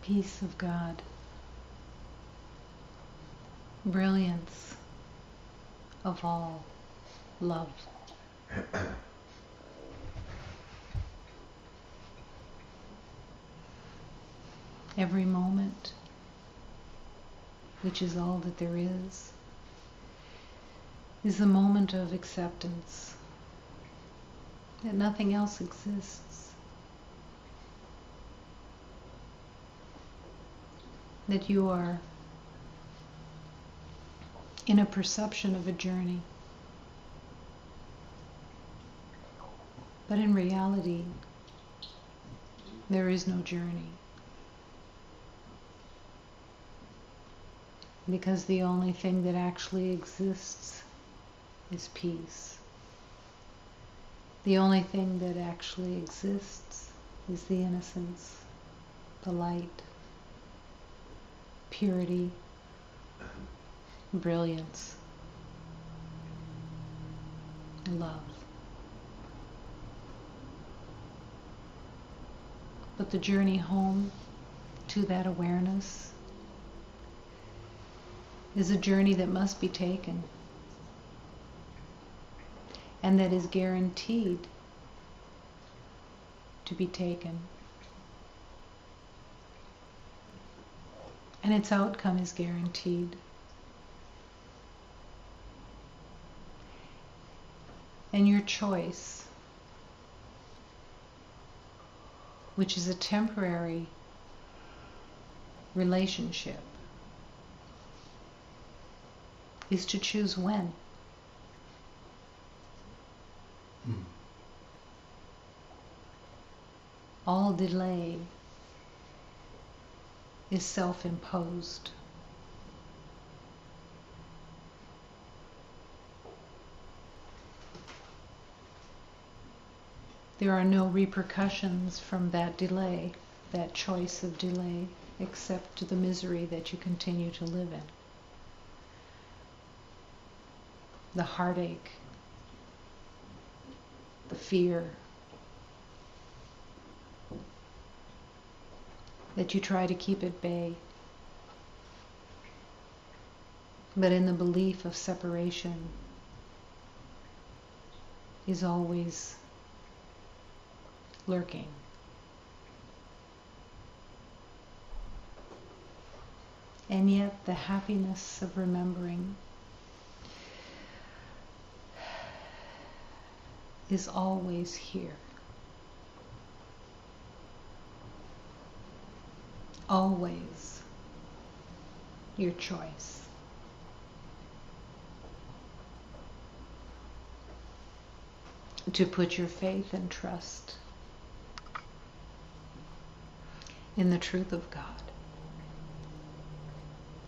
peace of God, brilliance of all love. Every moment, which is all that there is the moment of acceptance that nothing else exists, that you are in a perception of a journey, but in reality, there is no journey, because the only thing that actually exists is peace. The only thing that actually exists is the innocence, the light, purity, brilliance, love. But the journey home to that awareness is a journey that must be taken, and that is guaranteed to be taken. And its outcome is guaranteed. And your choice, which is a temporary relationship, is to choose when. All delay is self-imposed. There are no repercussions from that delay, that choice of delay, except the misery that you continue to live in. The heartache, the fear, that you try to keep at bay, but in the belief of separation is always lurking. And yet the happiness of remembering is always here. Always your choice. To put your faith and trust in the truth of God,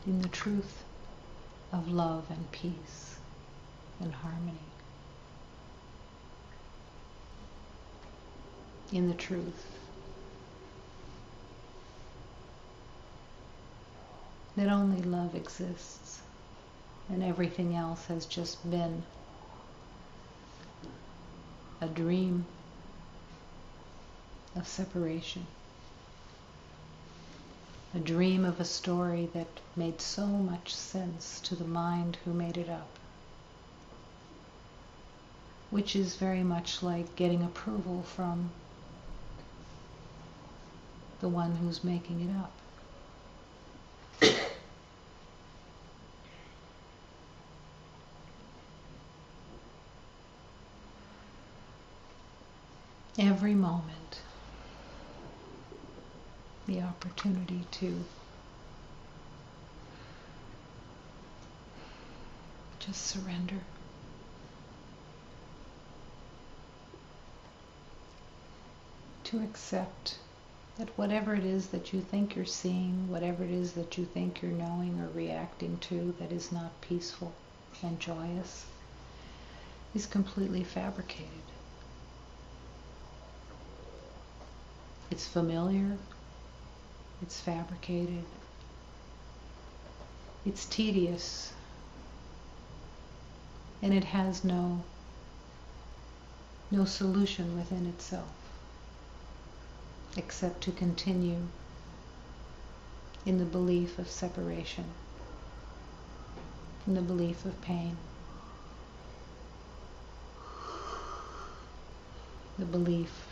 in the truth of love and peace and harmony, in the truth that only love exists and everything else has just been a dream of separation, a dream of a story that made so much sense to the mind who made it up, which is very much like getting approval from the one who's making it up. Every moment, the opportunity to just surrender. To accept that whatever it is that you think you're seeing, whatever it is that you think you're knowing or reacting to that is not peaceful and joyous, is completely fabricated. It's familiar, it's fabricated, it's tedious, and it has no solution within itself, except to continue in the belief of separation, in the belief of pain, the belief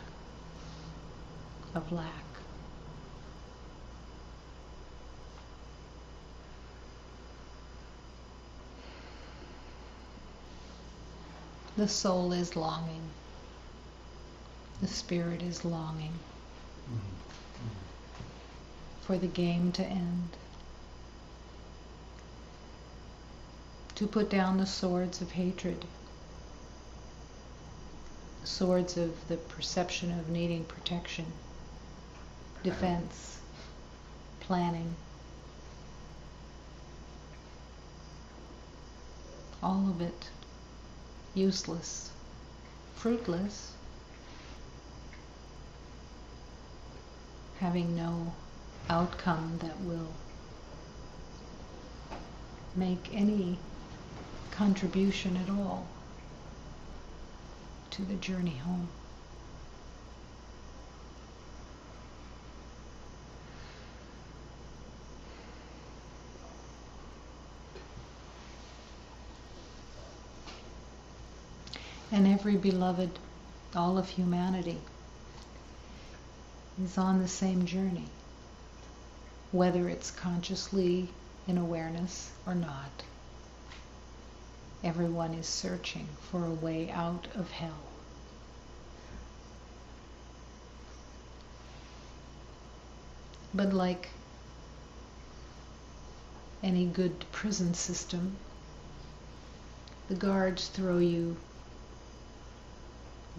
of lack. The soul is longing. The spirit is longing for the game to end. To put down the swords of hatred, swords of the perception of needing protection, defense, planning, all of it useless, fruitless, having no outcome that will make any contribution at all to the journey home. And every beloved, all of humanity, is on the same journey, whether it's consciously in awareness or not. Everyone is searching for a way out of hell. But like any good prison system, the guards throw you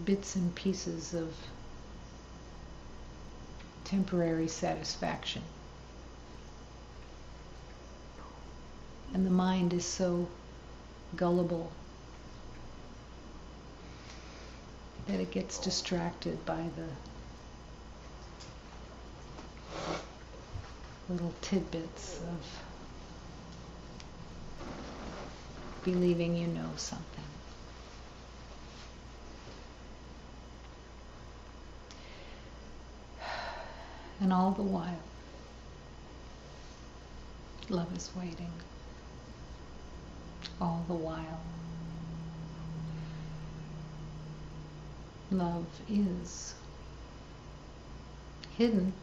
bits and pieces of temporary satisfaction. And the mind is so gullible that it gets distracted by the little tidbits of believing you know something. And all the while, love is waiting. All the while, love is hidden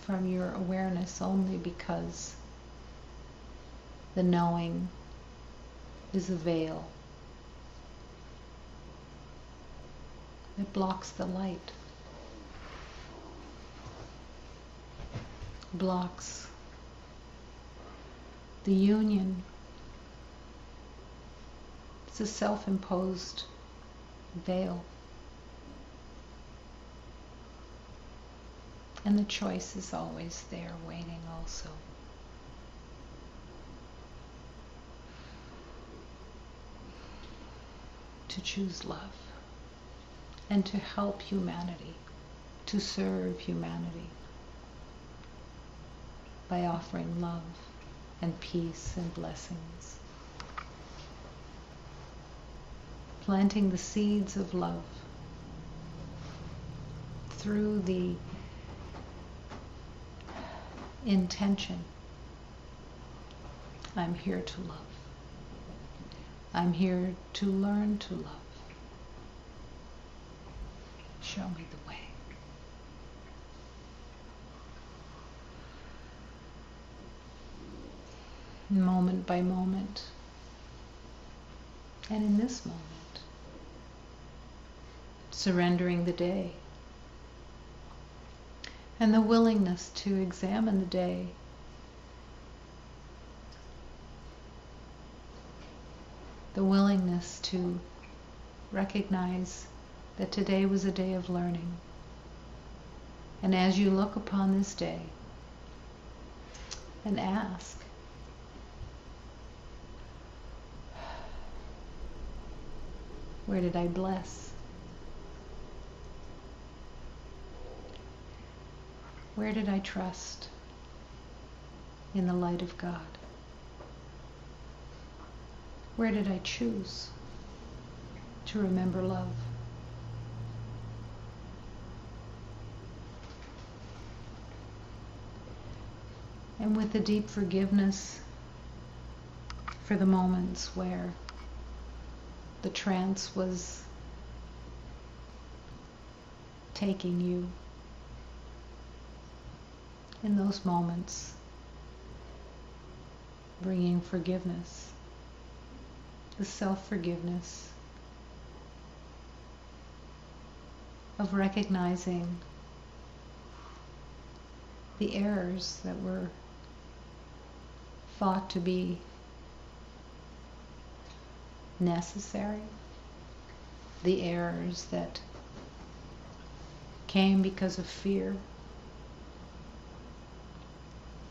from your awareness only because the knowing is a veil that blocks the light, blocks the union. It's a self-imposed veil. And the choice is always there, waiting also. To choose love and to help humanity, to serve humanity by offering love and peace and blessings. Planting the seeds of love through the intention. I'm here to love. I'm here to learn to love. Show me the way. Moment by moment. And in this moment, surrendering the day and the willingness to examine the day, the willingness to recognize that today was a day of learning. And as you look upon this day and ask, where did I bless? Where did I trust in the light of God? Where did I choose to remember love? And with a deep forgiveness for the moments where the trance was taking you, in those moments, bringing forgiveness, the self-forgiveness of recognizing the errors that were thought to be necessary, the errors that came because of fear,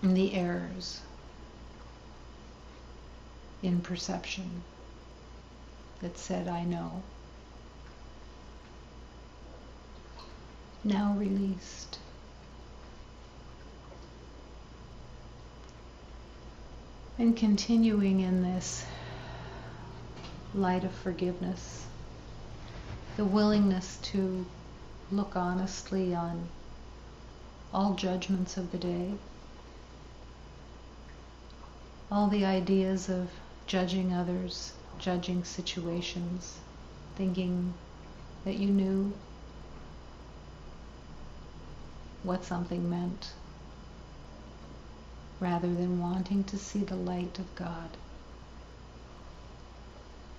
and the errors in perception that said, I know. Now released. And continuing in this light of forgiveness, the willingness to look honestly on all judgments of the day, all the ideas of judging others, judging situations, thinking that you knew what something meant, rather than wanting to see the light of God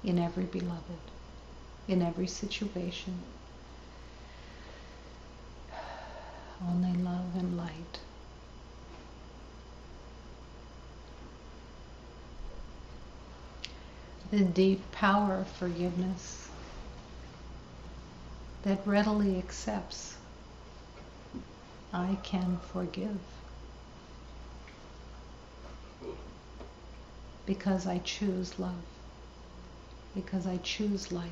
in every beloved, in every situation. Only love and light. The deep power of forgiveness that readily accepts, I can forgive because I choose love, because I choose light.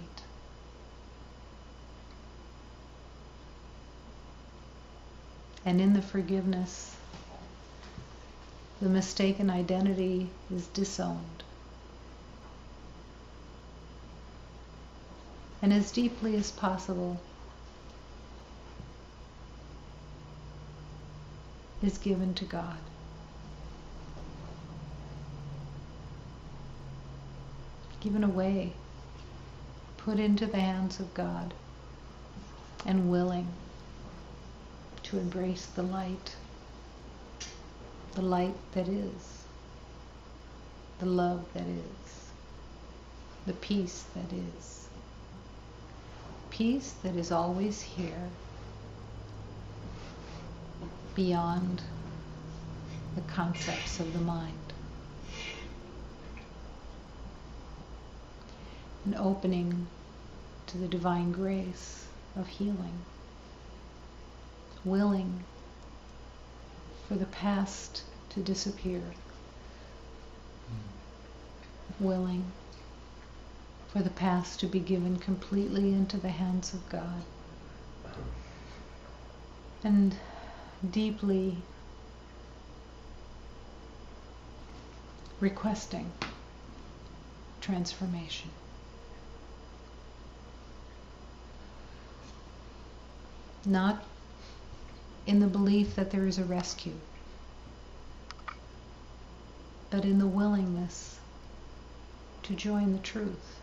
And in the forgiveness, the mistaken identity is disowned. And as deeply as possible is given to God. Given away, put into the hands of God, and willing to embrace the light that is, the love that is, the peace that is. Peace that is always here, beyond the concepts of the mind. An opening to the divine grace of healing. Willing for the past to disappear. Willing for the past to be given completely into the hands of God. And deeply requesting transformation. Not in the belief that there is a rescue, but in the willingness to join the truth,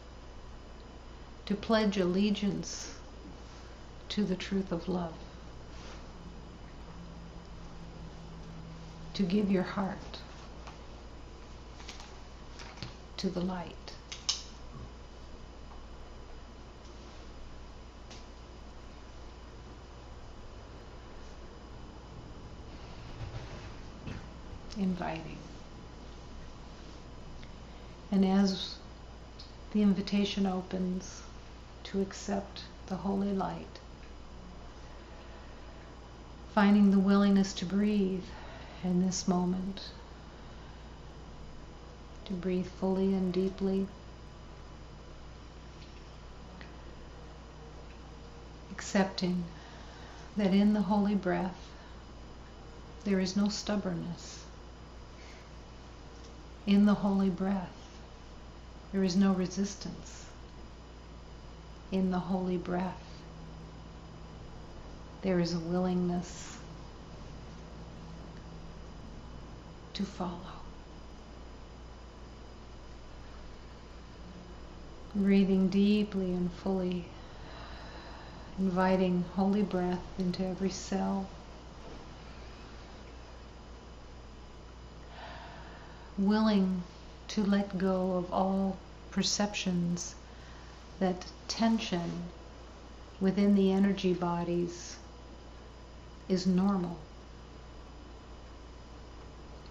to pledge allegiance to the truth of love, to give your heart to the light. Inviting. And as the invitation opens to accept the holy light, finding the willingness to breathe in this moment, to breathe fully and deeply, accepting that in the holy breath there is no stubbornness. In the holy breath, there is no resistance. In the holy breath, there is a willingness to follow. Breathing deeply and fully, inviting holy breath into every cell. Willing to let go of all perceptions that tension within the energy bodies is normal.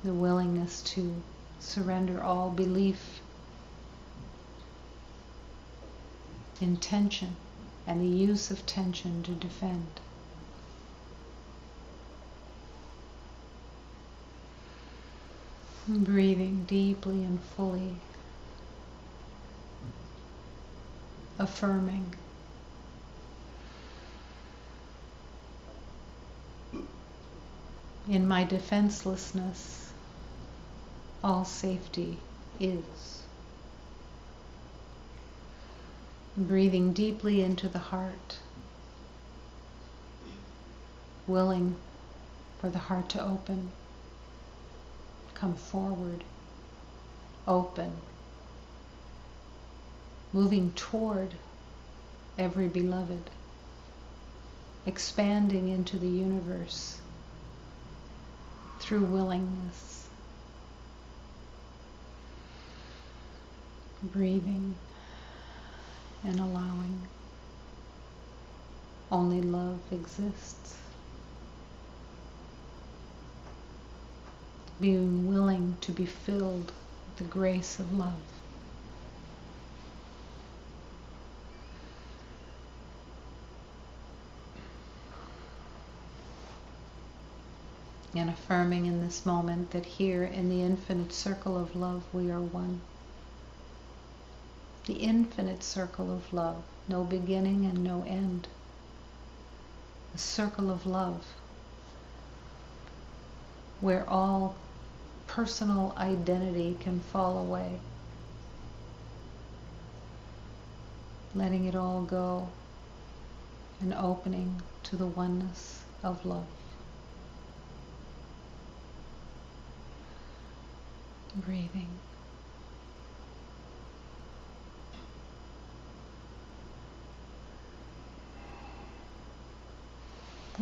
The willingness to surrender all belief in tension and the use of tension to defend. Breathing deeply and fully, affirming. In my defenselessness, all safety is. Breathing deeply into the heart, willing for the heart to open, come forward, open, moving toward every beloved, expanding into the universe through willingness. Breathing and allowing. Only love exists. Being willing to be filled with the grace of love. And affirming in this moment that here in the infinite circle of love we are one. The infinite circle of love, no beginning and no end. A circle of love where all personal identity can fall away. Letting it all go and opening to the oneness of love. Breathing.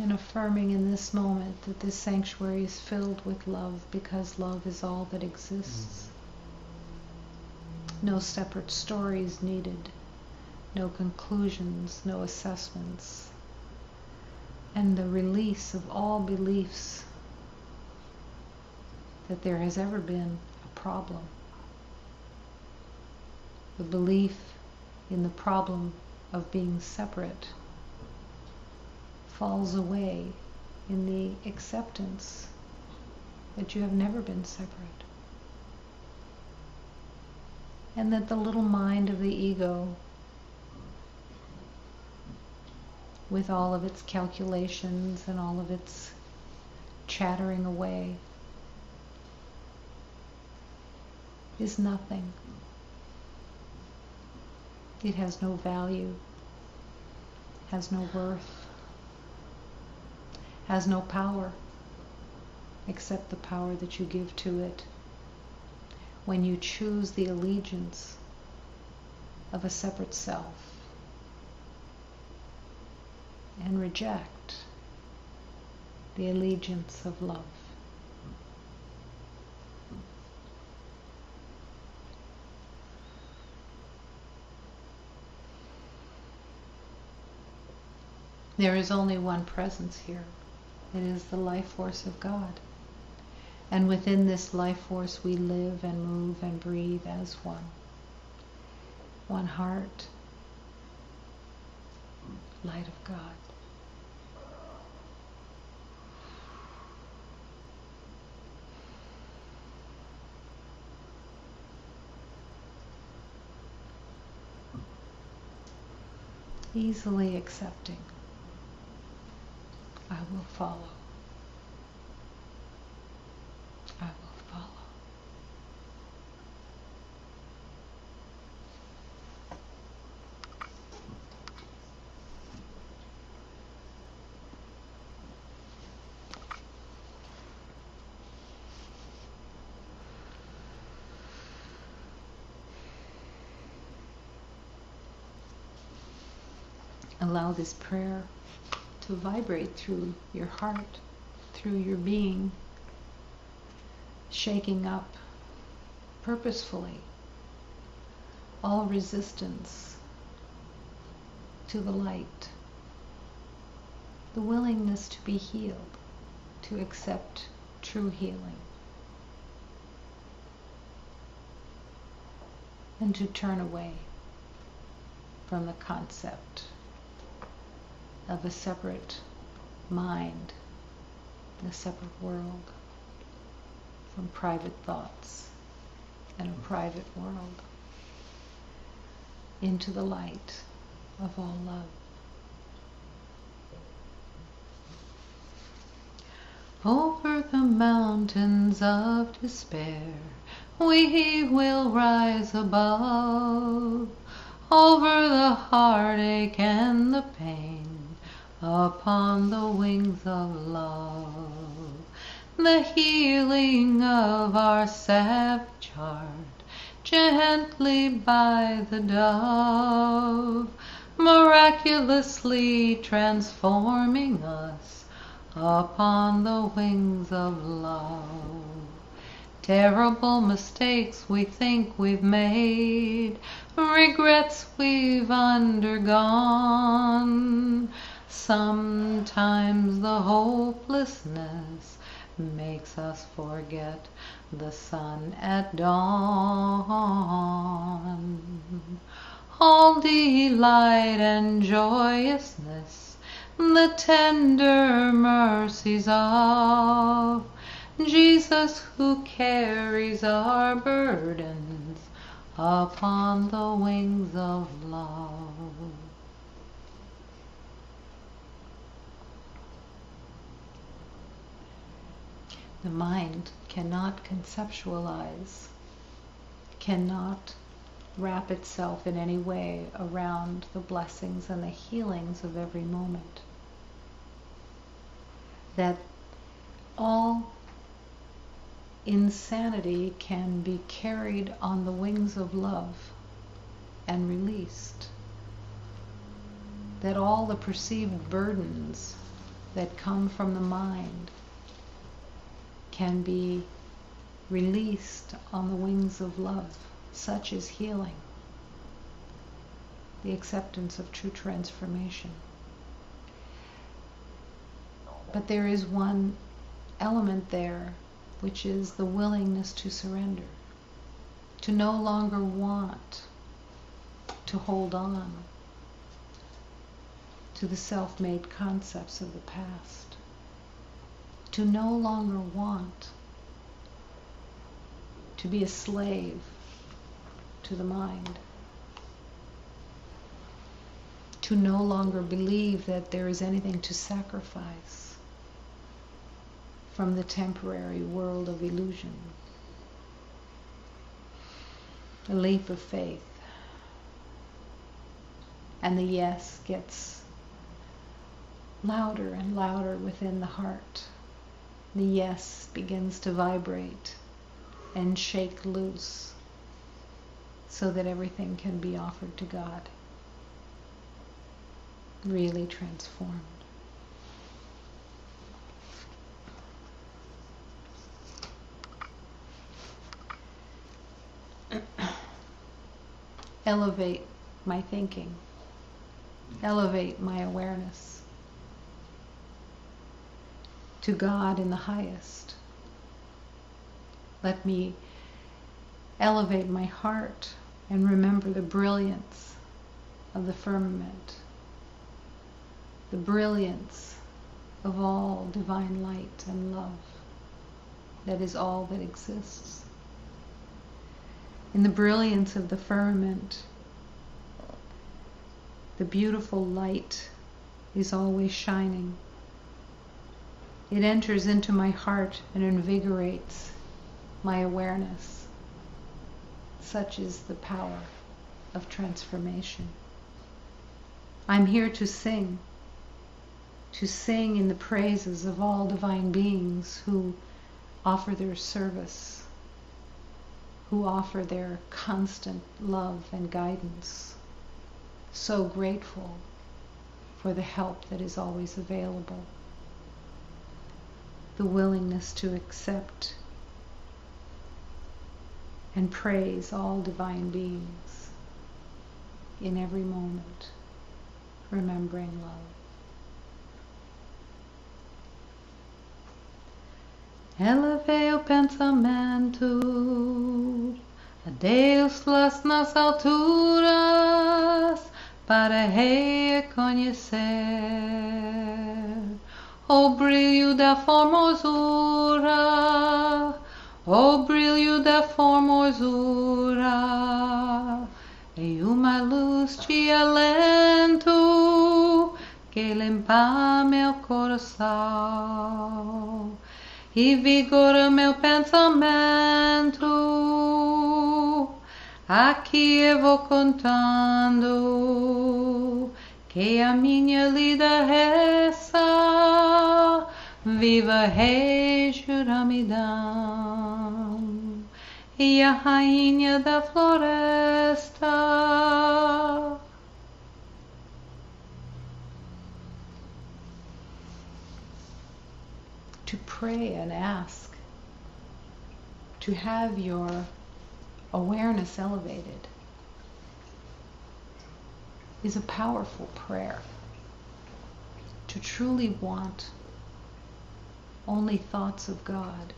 And affirming in this moment that this sanctuary is filled with love because love is all that exists. No separate stories needed, no conclusions, no assessments, and the release of all beliefs that there has ever been a problem. The belief in the problem of being separate falls away in the acceptance that you have never been separate. And that the little mind of the ego, with all of its calculations and all of its chattering away, is nothing. It has no value, has no worth, has no power except the power that you give to it when you choose the allegiance of a separate self and reject the allegiance of love. There is only one presence here. It is the life force of God. And within this life force we live and move and breathe as one. One heart, light of God. Easily accepting. I will follow. I will follow. Allow this prayer to vibrate through your heart, through your being, shaking up purposefully all resistance to the light, the willingness to be healed, to accept true healing, and to turn away from the concept of a separate mind, a separate world, from private thoughts and a private world, into the light of all love. Over the mountains of despair, we will rise above. Over the heartache and the pain, upon the wings of love. The healing of our savage heart, gently by the dove, miraculously transforming us upon the wings of love. Terrible mistakes we think we've made, regrets we've undergone. Sometimes the hopelessness makes us forget the sun at dawn. All delight and joyousness, the tender mercies of Jesus, who carries our burdens upon the wings of love. The mind cannot conceptualize, cannot wrap itself in any way around the blessings and the healings of every moment. That all insanity can be carried on the wings of love and released. That all the perceived burdens that come from the mind can be released on the wings of love. Such is healing, the acceptance of true transformation. But there is one element there, which is the willingness to surrender, to no longer want to hold on to the self-made concepts of the past, to no longer want to be a slave to the mind, to no longer believe that there is anything to sacrifice from the temporary world of illusion. A leap of faith. And the yes gets louder and louder within the heart. The yes begins to vibrate and shake loose so that everything can be offered to God, really transformed. Elevate my thinking, elevate my awareness to God in the highest. Let me elevate my heart and remember the brilliance of the firmament, the brilliance of all divine light and love that is all that exists. In the brilliance of the firmament, the beautiful light is always shining. It enters into my heart and invigorates my awareness. Such is the power of transformation. I'm here to sing in the praises of all divine beings who offer their service, who offer their constant love and guidance. So grateful for the help that is always available. The willingness to accept and praise all divine beings in every moment, remembering love. Elevei o pensamento a Deus lá nas alturas para reconhecer o brilho da formosura, o brilho da formosura e uma luz de alento que limpa meu coração e vigora meu pensamento. Aqui eu vou contando que a minha lida resta, viva Rei Juramidão e a rainha da floresta. To pray and ask, to have your awareness elevated, is a powerful prayer. To truly want only thoughts of God,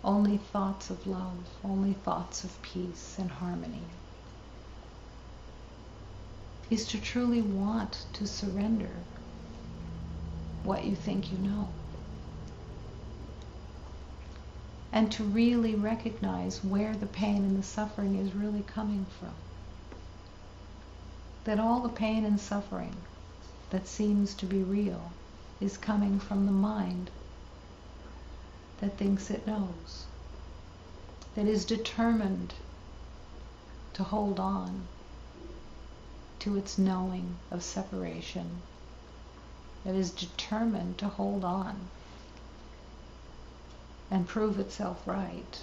only thoughts of love, only thoughts of peace and harmony, is to truly want to surrender what you think you know. And to really recognize where the pain and the suffering is really coming from. That all the pain and suffering that seems to be real is coming from the mind that thinks it knows, that is determined to hold on to its knowing of separation, that is determined to hold on and prove itself right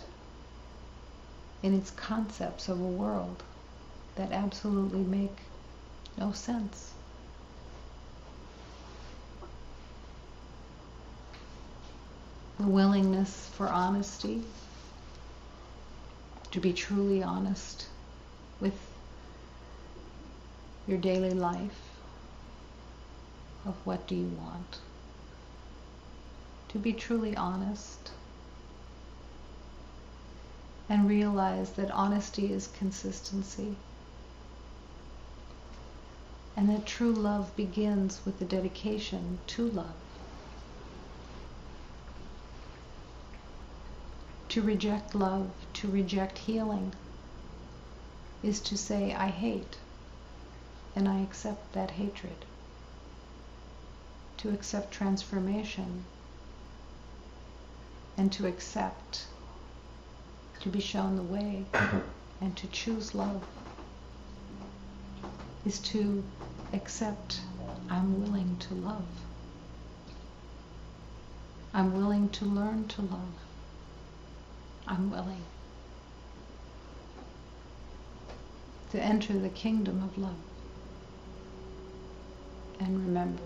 in its concepts of a world that absolutely make no sense. The willingness for honesty, to be truly honest with your daily life, of what do you want, to be truly honest and realize that honesty is consistency, and that true love begins with the dedication to love. To reject love, to reject healing, is to say, I hate, and I accept that hatred. To accept transformation, and to accept to be shown the way, and to choose love, is to accept I'm willing to love. I'm willing to learn to love. I'm willing to enter the kingdom of love. And remember,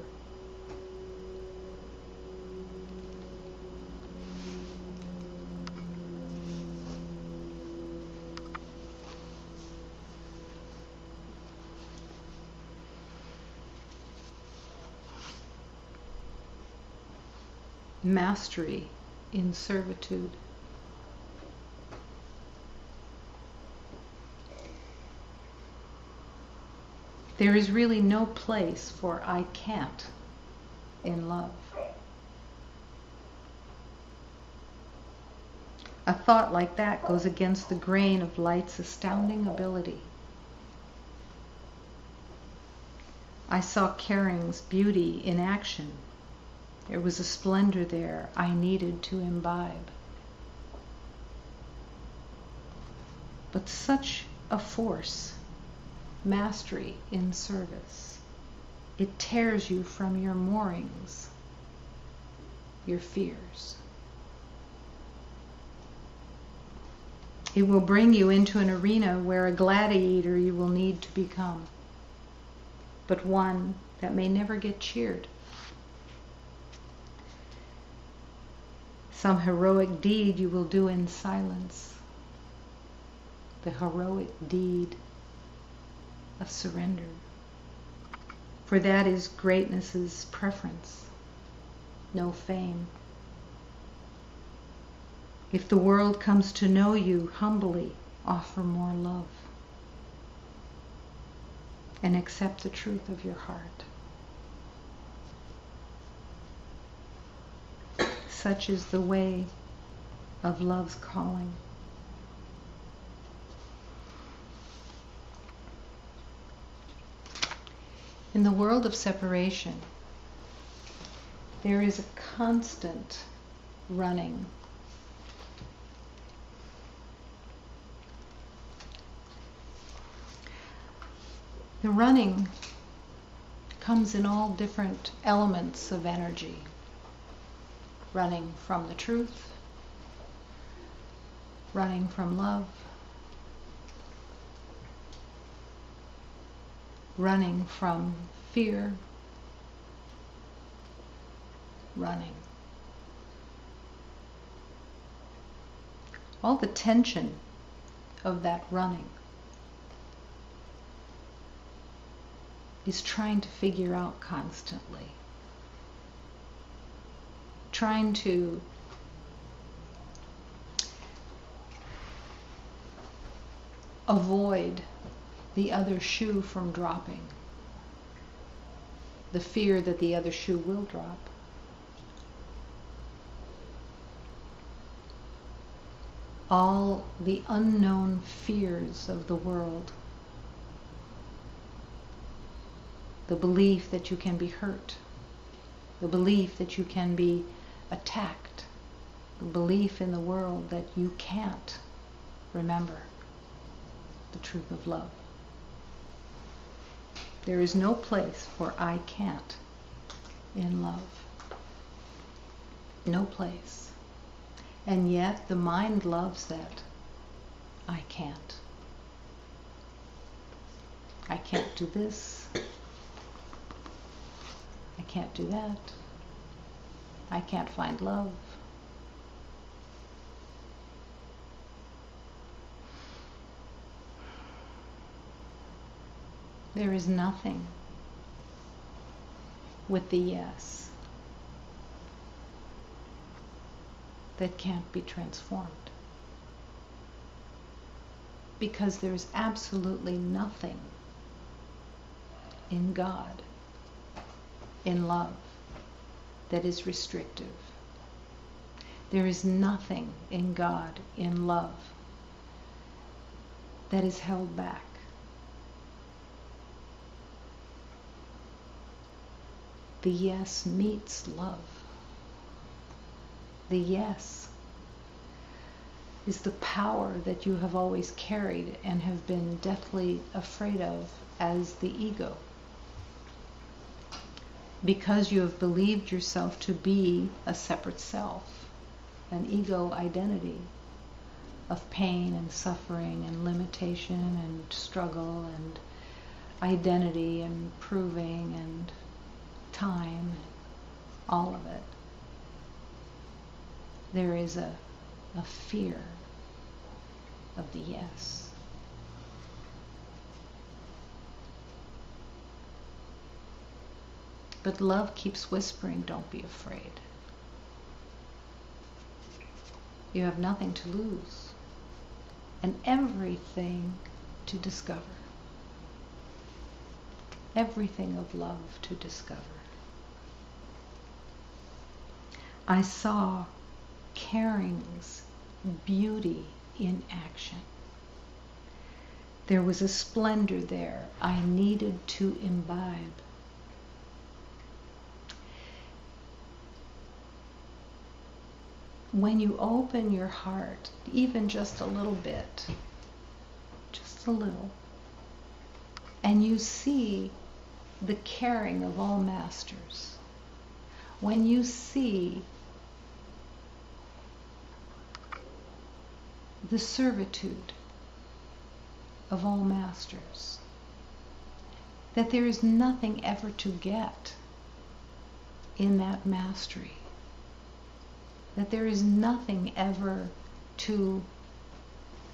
mastery in servitude. There is really no place for I can't in love. A thought like that goes against the grain of light's astounding ability. I saw caring's beauty in action. There was a splendor there I needed to imbibe. But such a force, mastery in service, it tears you from your moorings, your fears. It will bring you into an arena where a gladiator you will need to become, but one that may never get cheered. Some heroic deed you will do in silence. The heroic deed of surrender. For that is greatness's preference, no fame. If the world comes to know you, humbly offer more love and accept the truth of your heart. Such is the way of love's calling. In the world of separation, there is a constant running. The running comes in all different elements of energy. Running from the truth, running from love, running from fear, running. All the tension of that running is trying to figure out constantly. Trying to avoid the other shoe from dropping. The fear that the other shoe will drop. All the unknown fears of the world. The belief that you can be hurt. The belief that you can be attacked. The belief in the world that you can't remember the truth of love. There is no place for I can't in love. No place. And yet the mind loves that I can't. I can't do this. I can't do that. I can't find love. There is nothing with the yes that can't be transformed. Because there is absolutely nothing in God, in love, that is restrictive. There is nothing in God, in love, that is held back. The yes meets love. The yes is the power that you have always carried and have been deathly afraid of as the ego. Because you have believed yourself to be a separate self, an ego identity of pain and suffering and limitation and struggle and identity and proving and time, all of it. There is a fear of the yes. But love keeps whispering, don't be afraid. You have nothing to lose and everything to discover. Everything of love to discover. I saw caring's beauty in action. There was a splendor there I needed to imbibe. When you open your heart, even just a little bit, just a little, and you see the caring of all masters, when you see the servitude of all masters, that there is nothing ever to get in that mastery, that there is nothing ever to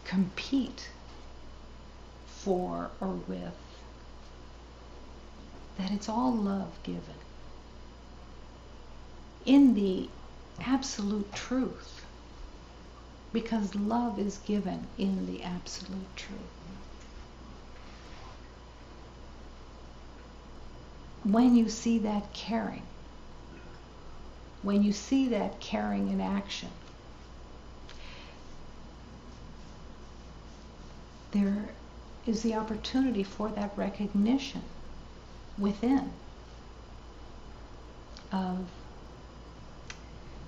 compete for or with, that it's all love given in the absolute truth, because love is given in the absolute truth. When you see that caring, when you see that caring in action, there is the opportunity for that recognition within of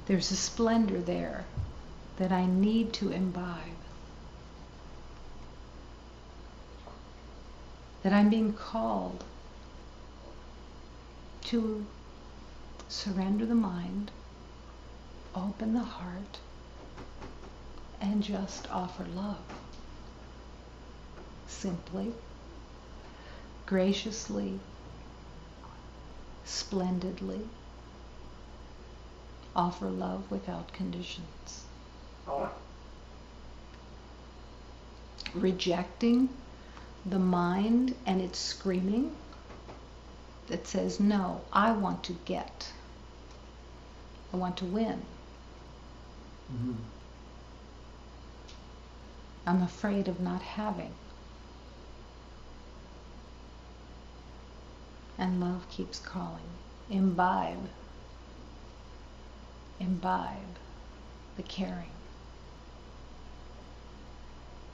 there's a splendor there that I need to imbibe, that I'm being called to surrender the mind, open the heart, and just offer love. Simply, graciously, splendidly, offer love without conditions. Rejecting the mind and its screaming that says, no, I want to get. I want to win. Mm-hmm. I'm afraid of not having. And love keeps calling. Imbibe. Imbibe the caring.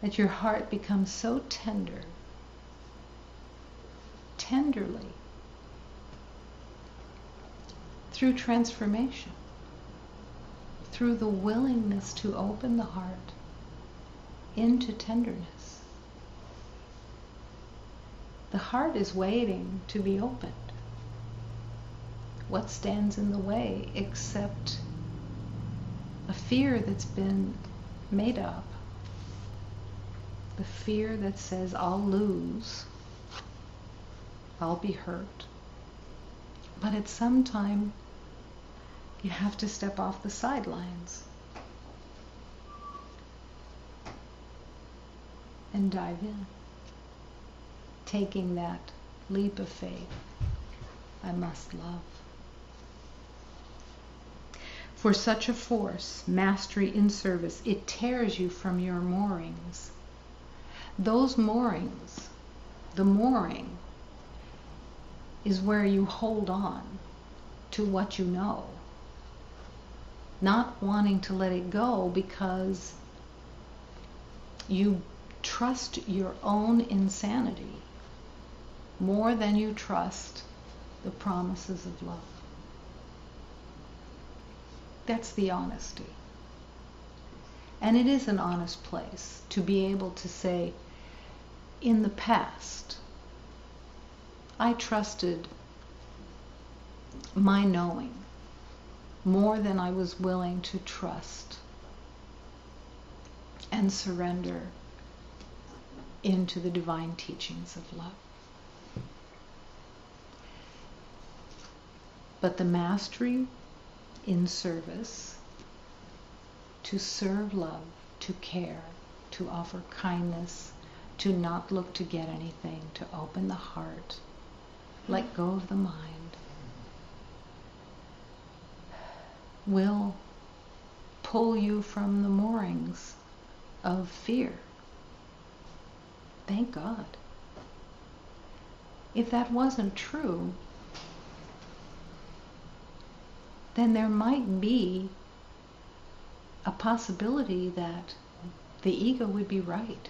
That your heart becomes so tender, tenderly, through transformation, through the willingness to open the heart into tenderness. The heart is waiting to be opened. What stands in the way except a fear that's been made up? The fear that says, I'll lose, I'll be hurt. But at some time, you have to step off the sidelines and dive in, taking that leap of faith. I must love. For such a force, mastery in service, it tears you from your moorings. Those moorings, the mooring, is where you hold on to what you know, not wanting to let it go because you trust your own insanity more than you trust the promises of love. That's the honesty. And it is an honest place to be able to say, in the past, I trusted my knowing more than I was willing to trust and surrender into the divine teachings of love. But the mastery in service, to serve love, to care, to offer kindness, to not look to get anything, to open the heart, let go of the mind, will pull you from the moorings of fear. Thank God. If that wasn't true, then there might be a possibility that the ego would be right,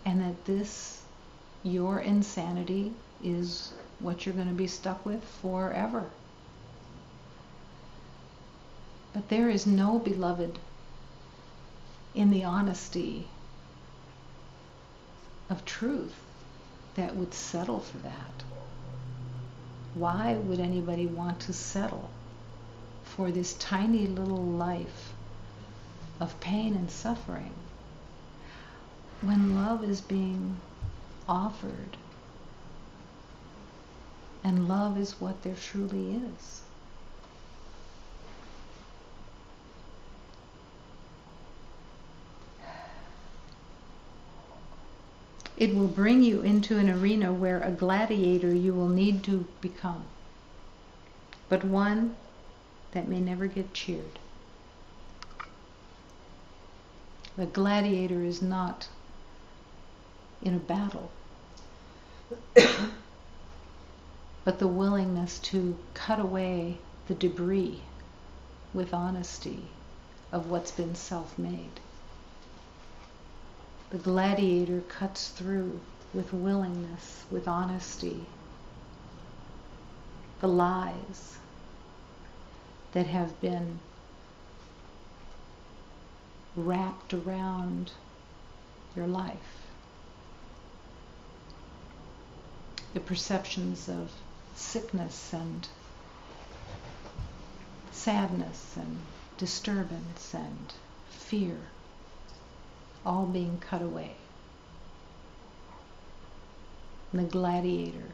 and that this, your insanity, is what you're going to be stuck with forever. But there is no beloved in the honesty of truth that would settle for that. Why would anybody want to settle for this tiny little life of pain and suffering when love is being offered And love is what there truly is. It will bring you into an arena where a gladiator you will need to become, but one that may never get cheered. The gladiator is not in a battle, but the willingness to cut away the debris with honesty of what's been self-made. The gladiator cuts through with willingness, with honesty, the lies that have been wrapped around your life. The perceptions of sickness and sadness and disturbance and fear, all being cut away. And the gladiator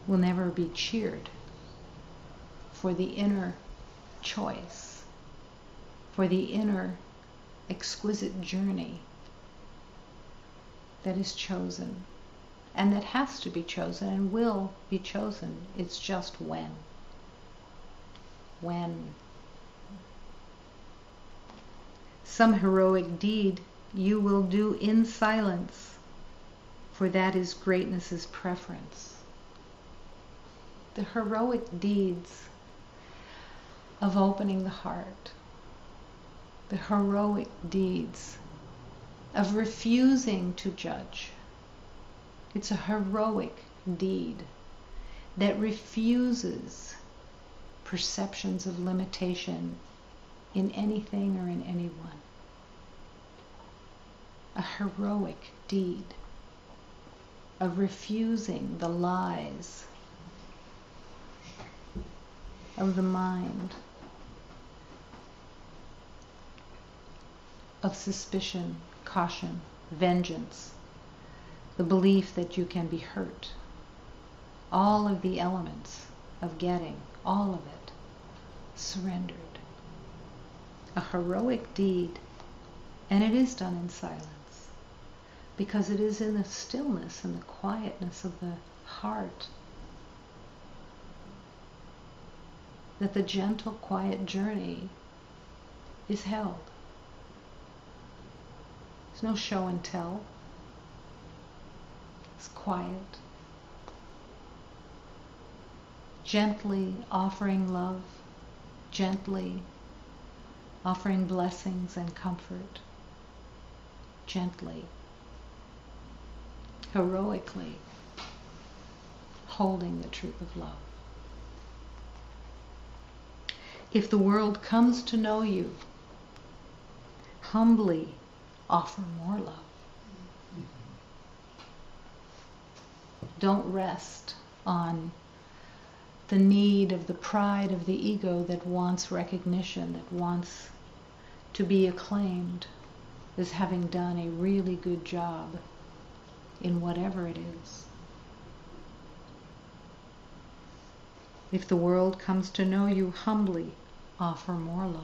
will never be cheered for the inner choice, for the inner exquisite journey that is chosen, and that has to be chosen and will be chosen. It's just when. When. Some heroic deed you will do in silence, for that is greatness's preference. The heroic deeds of opening the heart, the heroic deeds of refusing to judge. It's a heroic deed that refuses perceptions of limitation in anything or in anyone. A heroic deed of refusing the lies of the mind, of suspicion, caution, vengeance, the belief that you can be hurt. All of the elements of getting, all of it, surrendered. A heroic deed, and it is done in silence, because it is in the stillness and the quietness of the heart that the gentle, quiet journey is held. There's no show and tell. It's quiet. Gently offering love, gently offering blessings and comfort, gently, heroically holding the truth of love. If the world comes to know you, humbly offer more love. Don't rest on the need of the pride of the ego that wants recognition, that wants to be acclaimed as having done a really good job in whatever it is. If the world comes to know you, humbly offer more love.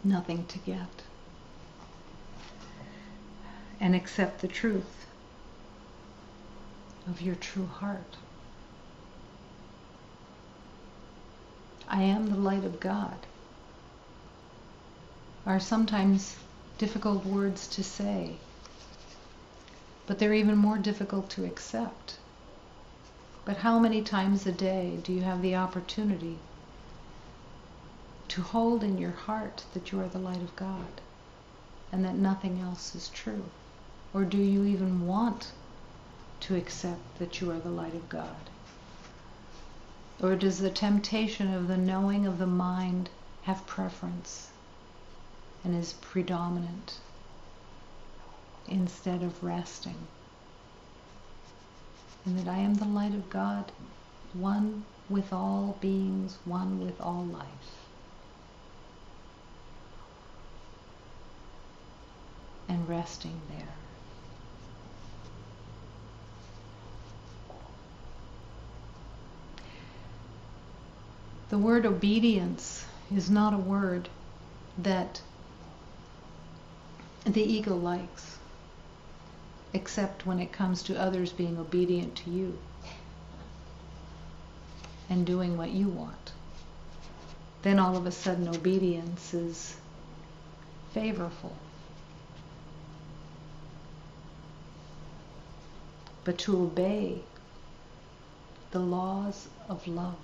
Nothing to get. And accept the truth of your true heart. I am the light of God are sometimes difficult words to say, but they're even more difficult to accept. But how many times a day do you have the opportunity to hold in your heart that you are the light of God and that nothing else is true? Or do you even want to accept that you are the light of God? Or does the temptation of the knowing of the mind have preference and is predominant instead of resting? And that I am the light of God, one with all beings, one with all life. And resting there. The word obedience is not a word that the ego likes, except when it comes to others being obedient to you and doing what you want. Then all of a sudden obedience is favorable. But to obey the laws of love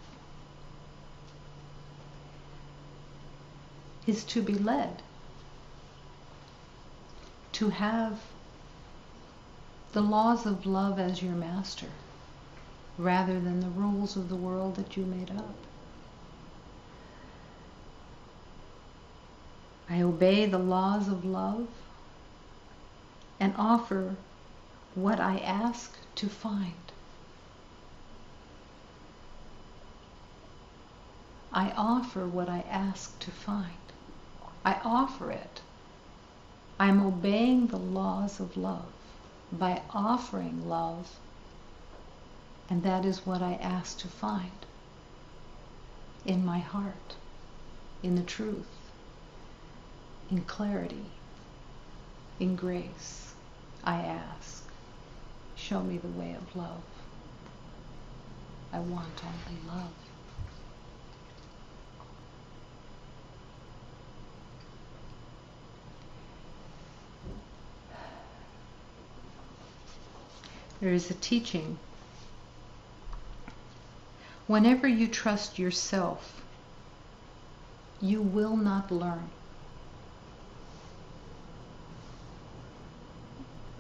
is to be led, to have the laws of love as your master, rather than the rules of the world that you made up. I obey the laws of love and offer what I ask to find. I offer what I ask to find. I offer it. I'm obeying the laws of love by offering love, and that is what I ask to find in my heart, in the truth, in clarity, in grace. I ask, show me the way of love. I want only love. There is a teaching. Whenever you trust yourself, you will not learn.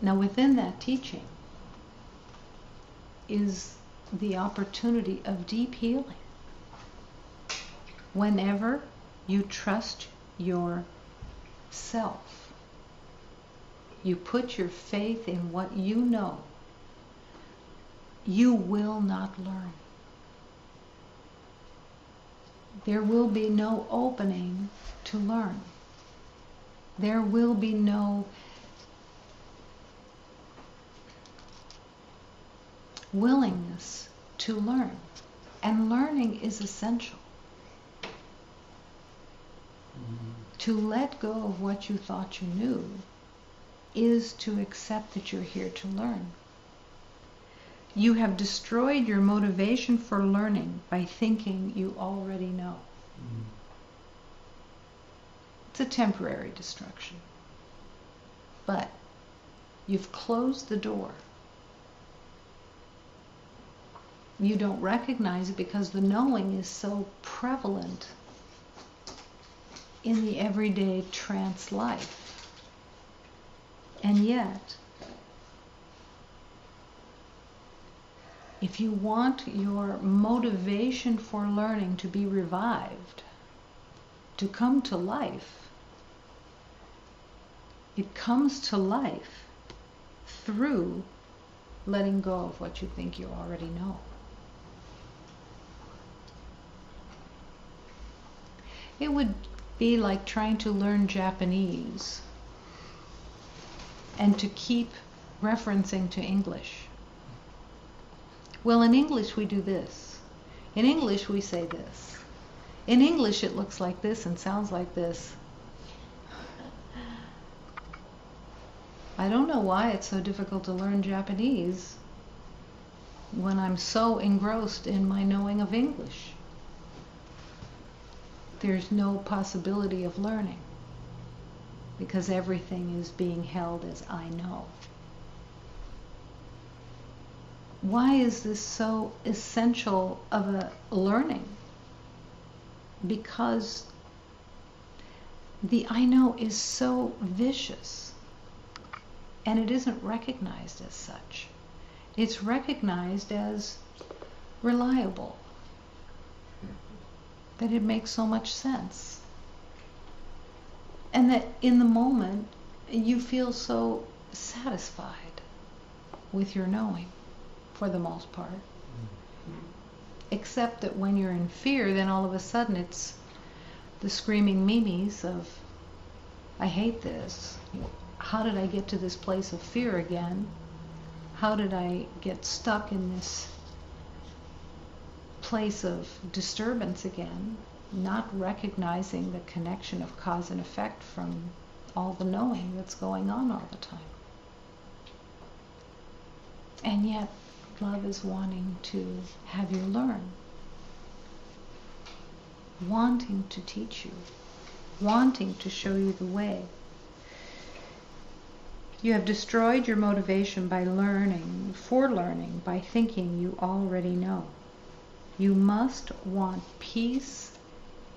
Now, within that teaching is the opportunity of deep healing. Whenever you trust yourself, you put your faith in what you know, you will not learn. There will be no opening to learn. There will be no willingness to learn. And learning is essential. To let go of what you thought you knew is to accept that you're here to learn. You have destroyed your motivation for learning by thinking you already know. It's a temporary destruction. But you've closed the door. You don't recognize it because the knowing is so prevalent in the everyday trance life. And yet, if you want your motivation for learning to be revived, to come to life, it comes to life through letting go of what you think you already know. It would be like trying to learn Japanese and to keep referencing to English. Well, in English we do this. In English we say this. In English it looks like this and sounds like this. I don't know why it's so difficult to learn Japanese when I'm so engrossed in my knowing of English. There's no possibility of learning because everything is being held as I know. Why is this so essential of a learning? Because the I know is so vicious and it isn't recognized as such. It's recognized as reliable, that it makes so much sense. And that in the moment you feel so satisfied with your knowing, for the most part. Except that when you're in fear, then all of a sudden it's the screaming mimes of, I hate this. How did I get to this place of fear again? How did I get stuck in this place of disturbance again, not recognizing the connection of cause and effect from all the knowing that's going on all the time. And yet, love is wanting to have you learn, wanting to teach you, wanting to show you the way. You have destroyed your motivation by learning, by thinking you already know. You must want peace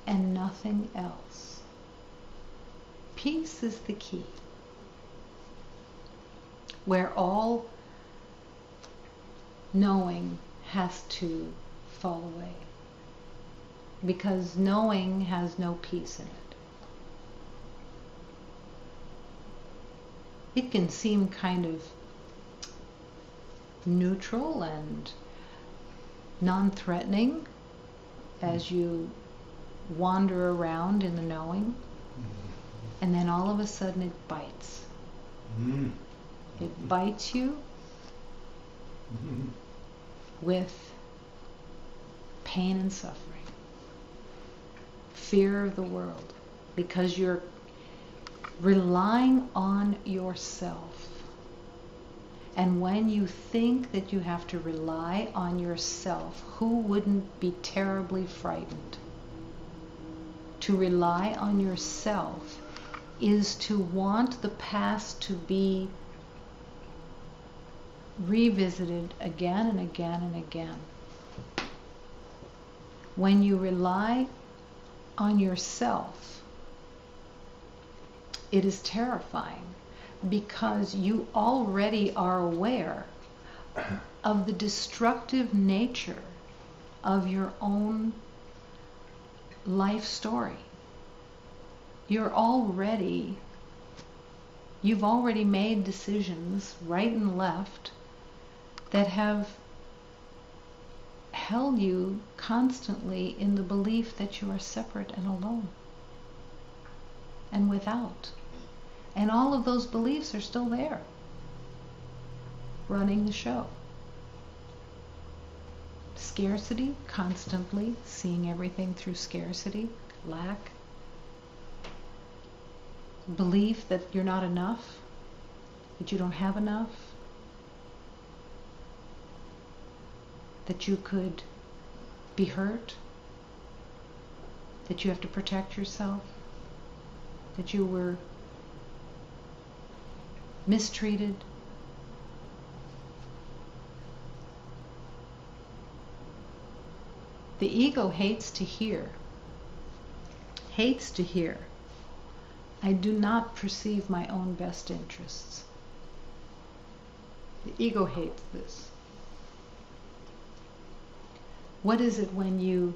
and nothing else. Peace is the key, where all knowing has to fall away, because knowing has no peace in it. It can seem kind of neutral and non-threatening as you wander around in the knowing, and then all of a sudden it bites. It bites you with pain and suffering, fear of the world, because you're relying on yourself. And when you think that you have to rely on yourself, who wouldn't be terribly frightened? To rely on yourself is to want the past to be revisited again and again and again. When you rely on yourself, it is terrifying, because you already are aware of the destructive nature of your own life story. You've already made decisions right and left that have held you constantly in the belief that you are separate and alone and without. And all of those beliefs are still there, running the show. Scarcity, constantly seeing everything through scarcity, lack. Belief that you're not enough, that you don't have enough, that you could be hurt, that you have to protect yourself, that you were mistreated. The ego hates to hear, I do not perceive my own best interests. The ego hates this. What is it when you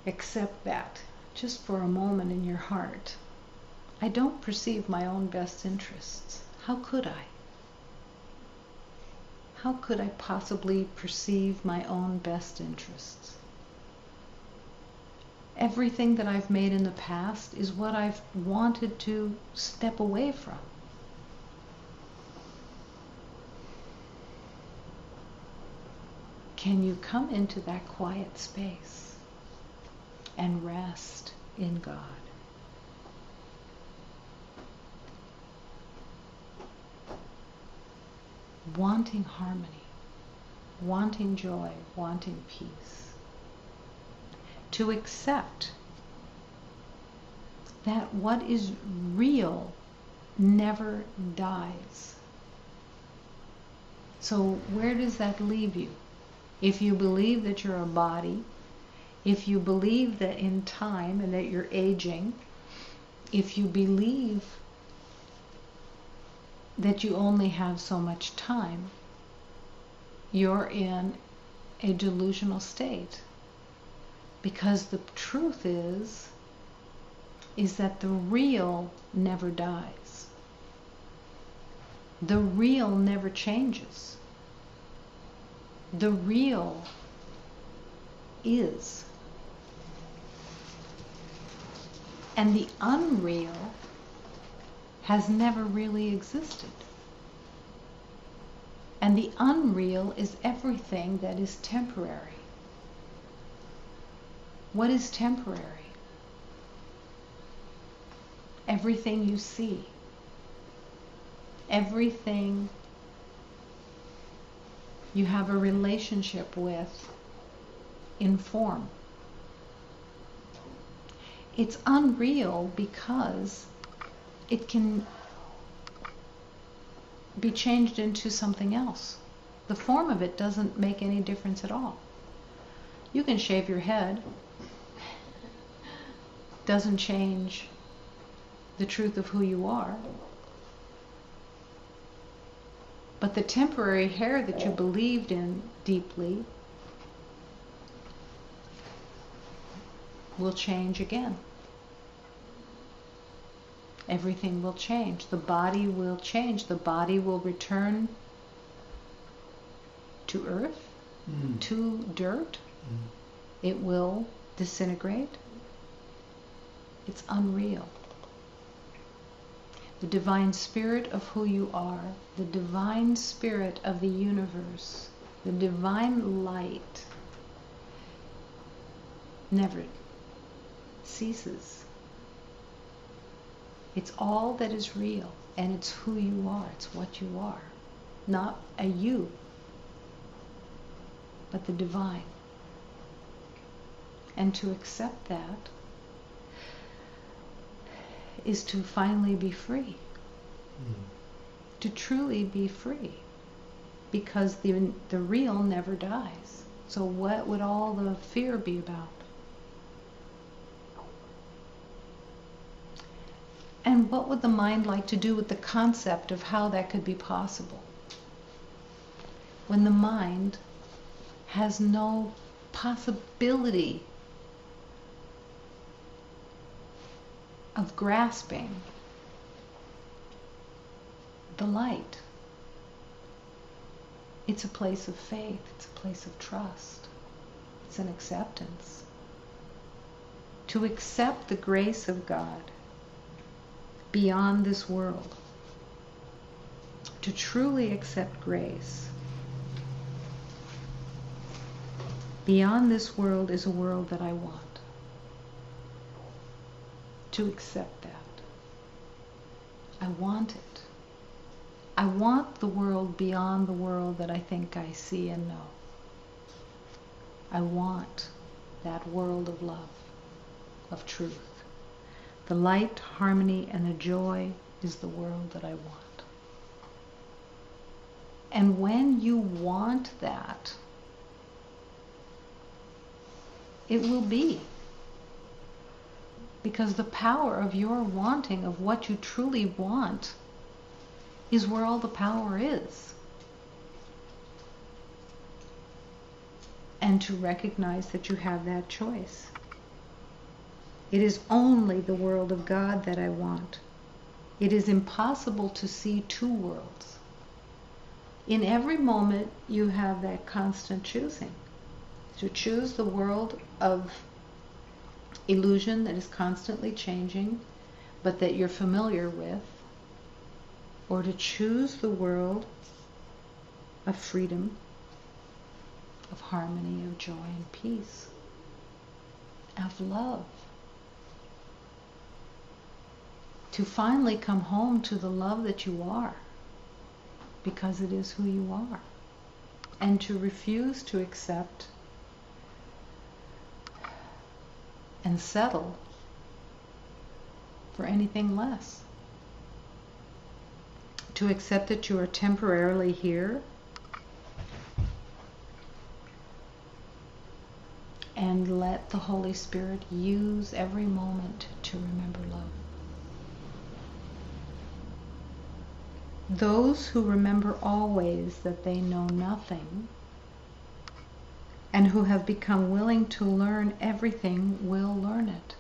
accept that just for a moment in your heart? I don't perceive my own best interests. How could I? How could I possibly perceive my own best interests? Everything that I've made in the past is what I've wanted to step away from. Can you come into that quiet space and rest in God? Wanting harmony, wanting joy, wanting peace. To accept that what is real never dies. So where does that leave you? If you believe that you're a body, if you believe that in time and that you're aging, if you believe that you only have so much time, you're in a delusional state. Because the truth is that the real never dies. The real never changes. The real is. And the unreal has never really existed. And the unreal is everything that is temporary. What is temporary? Everything you see. Everything you have a relationship with in form. It's unreal because it can be changed into something else. The form of it doesn't make any difference at all. You can shave your head. Doesn't change the truth of who you are. But the temporary hair that you believed in deeply will change again. Everything will change. The body will change. The body will return to earth, to dirt. It will disintegrate. It's unreal. The divine spirit of who you are, the divine spirit of the universe, the divine light never ceases. It's all that is real, and it's who you are, it's what you are. Not a you, but the divine. And to accept that is to finally be free. To truly be free. Because the real never dies. So what would all the fear be about? And what would the mind like to do with the concept of how that could be possible? When the mind has no possibility of grasping the light. It's a place of faith, it's a place of trust, it's an acceptance. To accept the grace of God beyond this world, to truly accept grace beyond this world is a world that I want. To accept that. I want it. I want the world beyond the world that I think I see and know. I want that world of love, of truth. The light, harmony, and the joy is the world that I want. And when you want that, it will be. Because the power of your wanting, of what you truly want, is where all the power is. And to recognize that you have that choice. It is only the world of God that I want. It is impossible to see two worlds. In every moment you have that constant choosing. To choose the world of illusion that is constantly changing, but that you're familiar with, or to choose the world of freedom, of harmony, of joy and peace, of love. To finally come home to the love that you are, because it is who you are, and to refuse to accept and settle for anything less. To accept that you are temporarily here and let the Holy Spirit use every moment to remember love. Those who remember always that they know nothing and who have become willing to learn everything will learn it.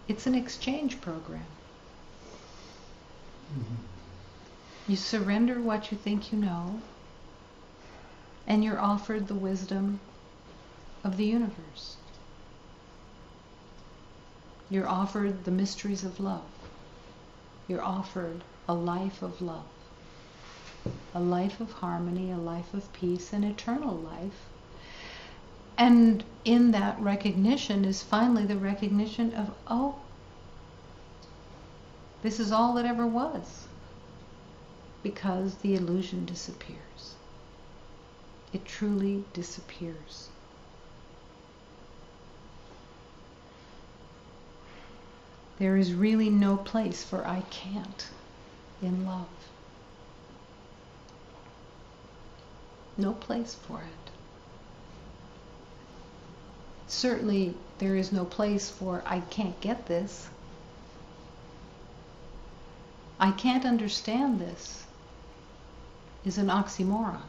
It's an exchange program. You surrender what you think you know, and you're offered the wisdom of the universe. You're offered the mysteries of love. You're offered a life of love. a life of harmony, a life of peace, an eternal life. And in that recognition is finally the recognition of, oh, this is all that ever was, because the illusion disappears. It truly disappears. There is really no place for I can't in love. No place for it. Certainly, there is no place for I can't get this. I can't understand this is an oxymoron.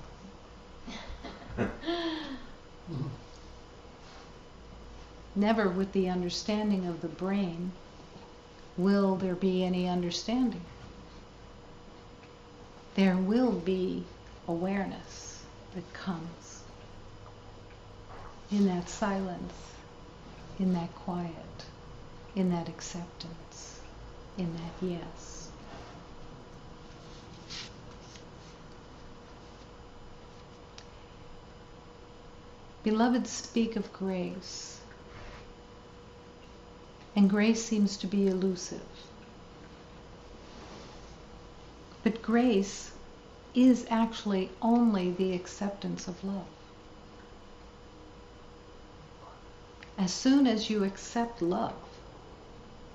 Never with the understanding of the brain will there be any understanding. There will be awareness that comes in that silence, in that quiet, in that acceptance, in that yes. Beloved, speak of grace. And grace seems to be elusive. But grace is actually only the acceptance of love. As soon as you accept love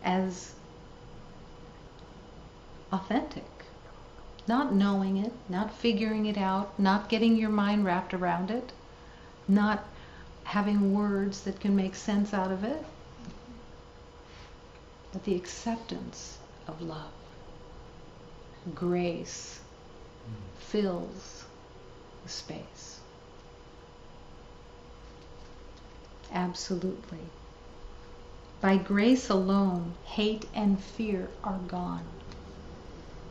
as authentic, not knowing it, not figuring it out, not getting your mind wrapped around it, not having words that can make sense out of it, but the acceptance of love, grace fills the space. Absolutely. By grace alone, hate and fear are gone.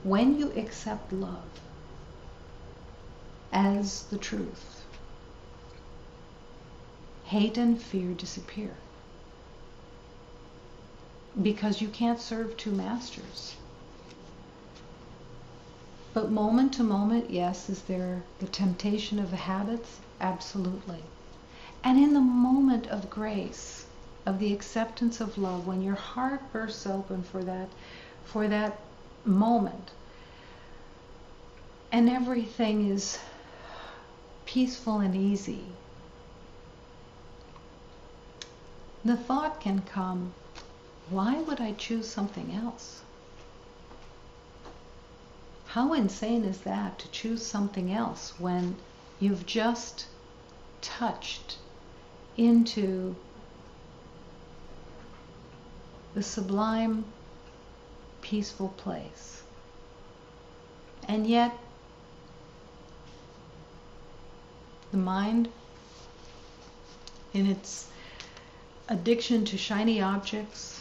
When you accept love as the truth, hate and fear disappear. Because you can't serve two masters. But moment to moment, yes, is there the temptation of the habits? Absolutely. And in the moment of grace, of the acceptance of love, when your heart bursts open for that moment, and everything is peaceful and easy, the thought can come, why would I choose something else? How insane is that, to choose something else when you've just touched into the sublime, peaceful place? And yet, the mind, in its addiction to shiny objects,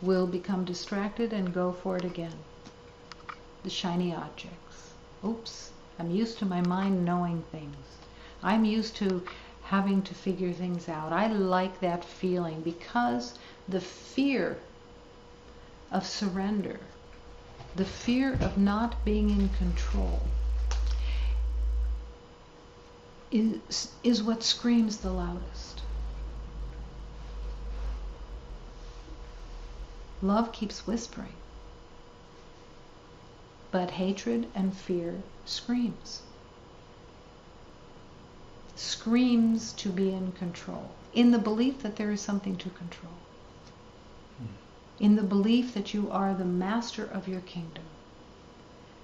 will become distracted and go for it again. The shiny objects. Oops, I'm used to my mind knowing things. I'm used to having to figure things out. I like that feeling, because the fear of surrender, the fear of not being in control, is what screams the loudest. Love keeps whispering, but hatred and fear screams. Screams to be in control, in the belief that there is something to control, in the belief that you are the master of your kingdom,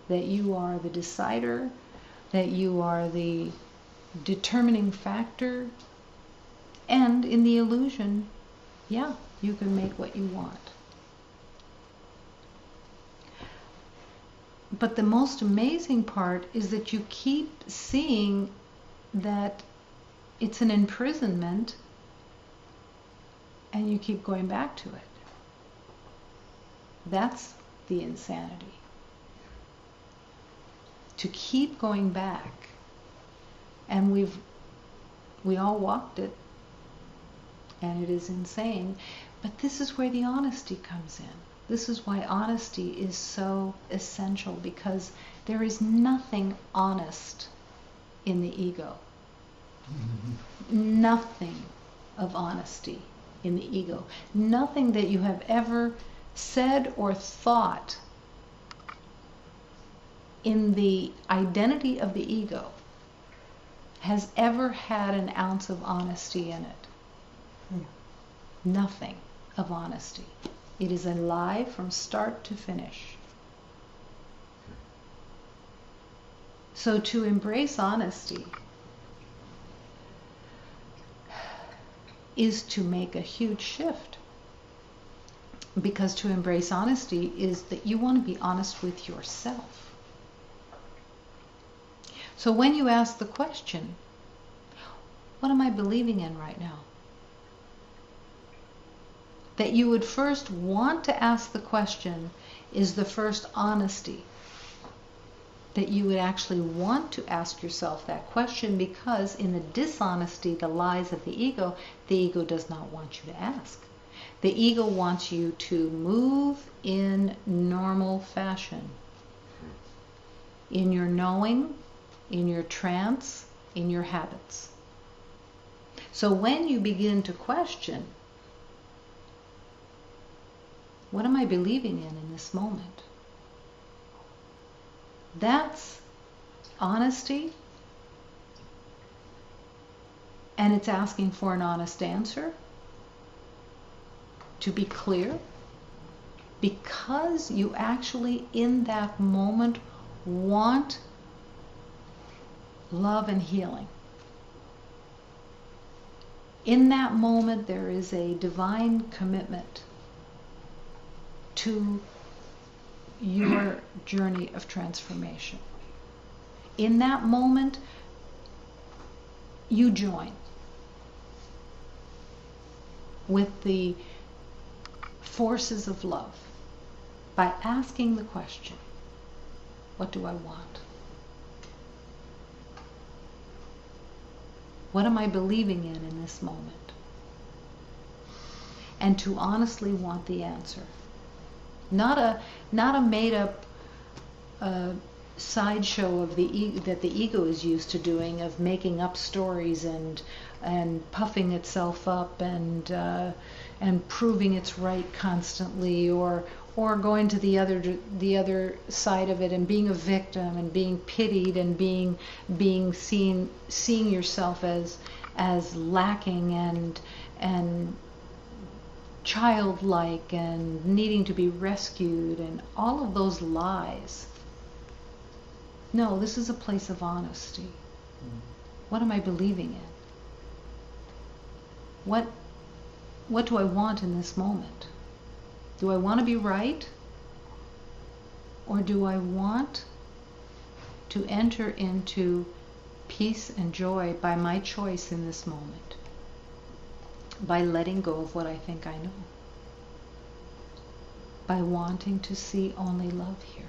that you are the decider, that you are the determining factor, and in the illusion, yeah, you can make what you want. But the most amazing part is that you keep seeing that it's an imprisonment, and you keep going back to it. That's the insanity. To keep going back. And we all walked it, and it is insane. But this is where the honesty comes in. This is why honesty is so essential, because there is nothing honest in the ego. Nothing of honesty in the ego. Nothing that you have ever said or thought in the identity of the ego has ever had an ounce of honesty in it. Nothing of honesty. It is a lie from start to finish. So to embrace honesty is to make a huge shift. Because to embrace honesty is that you want to be honest with yourself. So when you ask the question, what am I believing in right now? That you would first want to ask the question is the first honesty. That you would actually want to ask yourself that question, because in the dishonesty, the lies of the ego does not want you to ask. The ego wants you to move in normal fashion. In your knowing, in your trance, in your habits. So when you begin to question, what am I believing in this moment? That's honesty, and it's asking for an honest answer, to be clear, because you actually in that moment want love and healing. In that moment there is a divine commitment to your journey of transformation. In that moment, you join with the forces of love by asking the question, what do I want? What am I believing in this moment? And to honestly want the answer. Not a made-up sideshow of that the ego is used to doing, of making up stories and puffing itself up and proving it's right constantly, or going to the other side of it and being a victim and being pitied and being seeing yourself as lacking and childlike and needing to be rescued, and all of those lies. No, this is a place of honesty. What am I believing in? What do I want in this moment? Do I want to be right? Or do I want to enter into peace and joy by my choice in this moment? By letting go of what I think I know. By wanting to see only love here.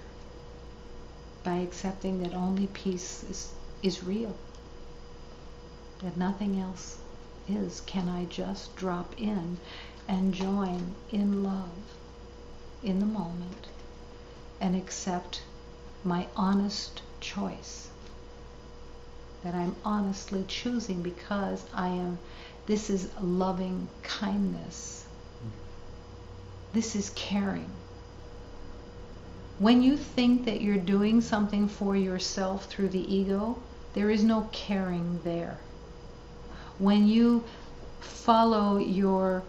By accepting that only peace is real. That nothing else is. Can I just drop in and join in love in the moment and accept my honest choice? That I'm honestly choosing because this is loving kindness. This is caring. When you think that you're doing something for yourself through the ego, there is no caring there. When you follow your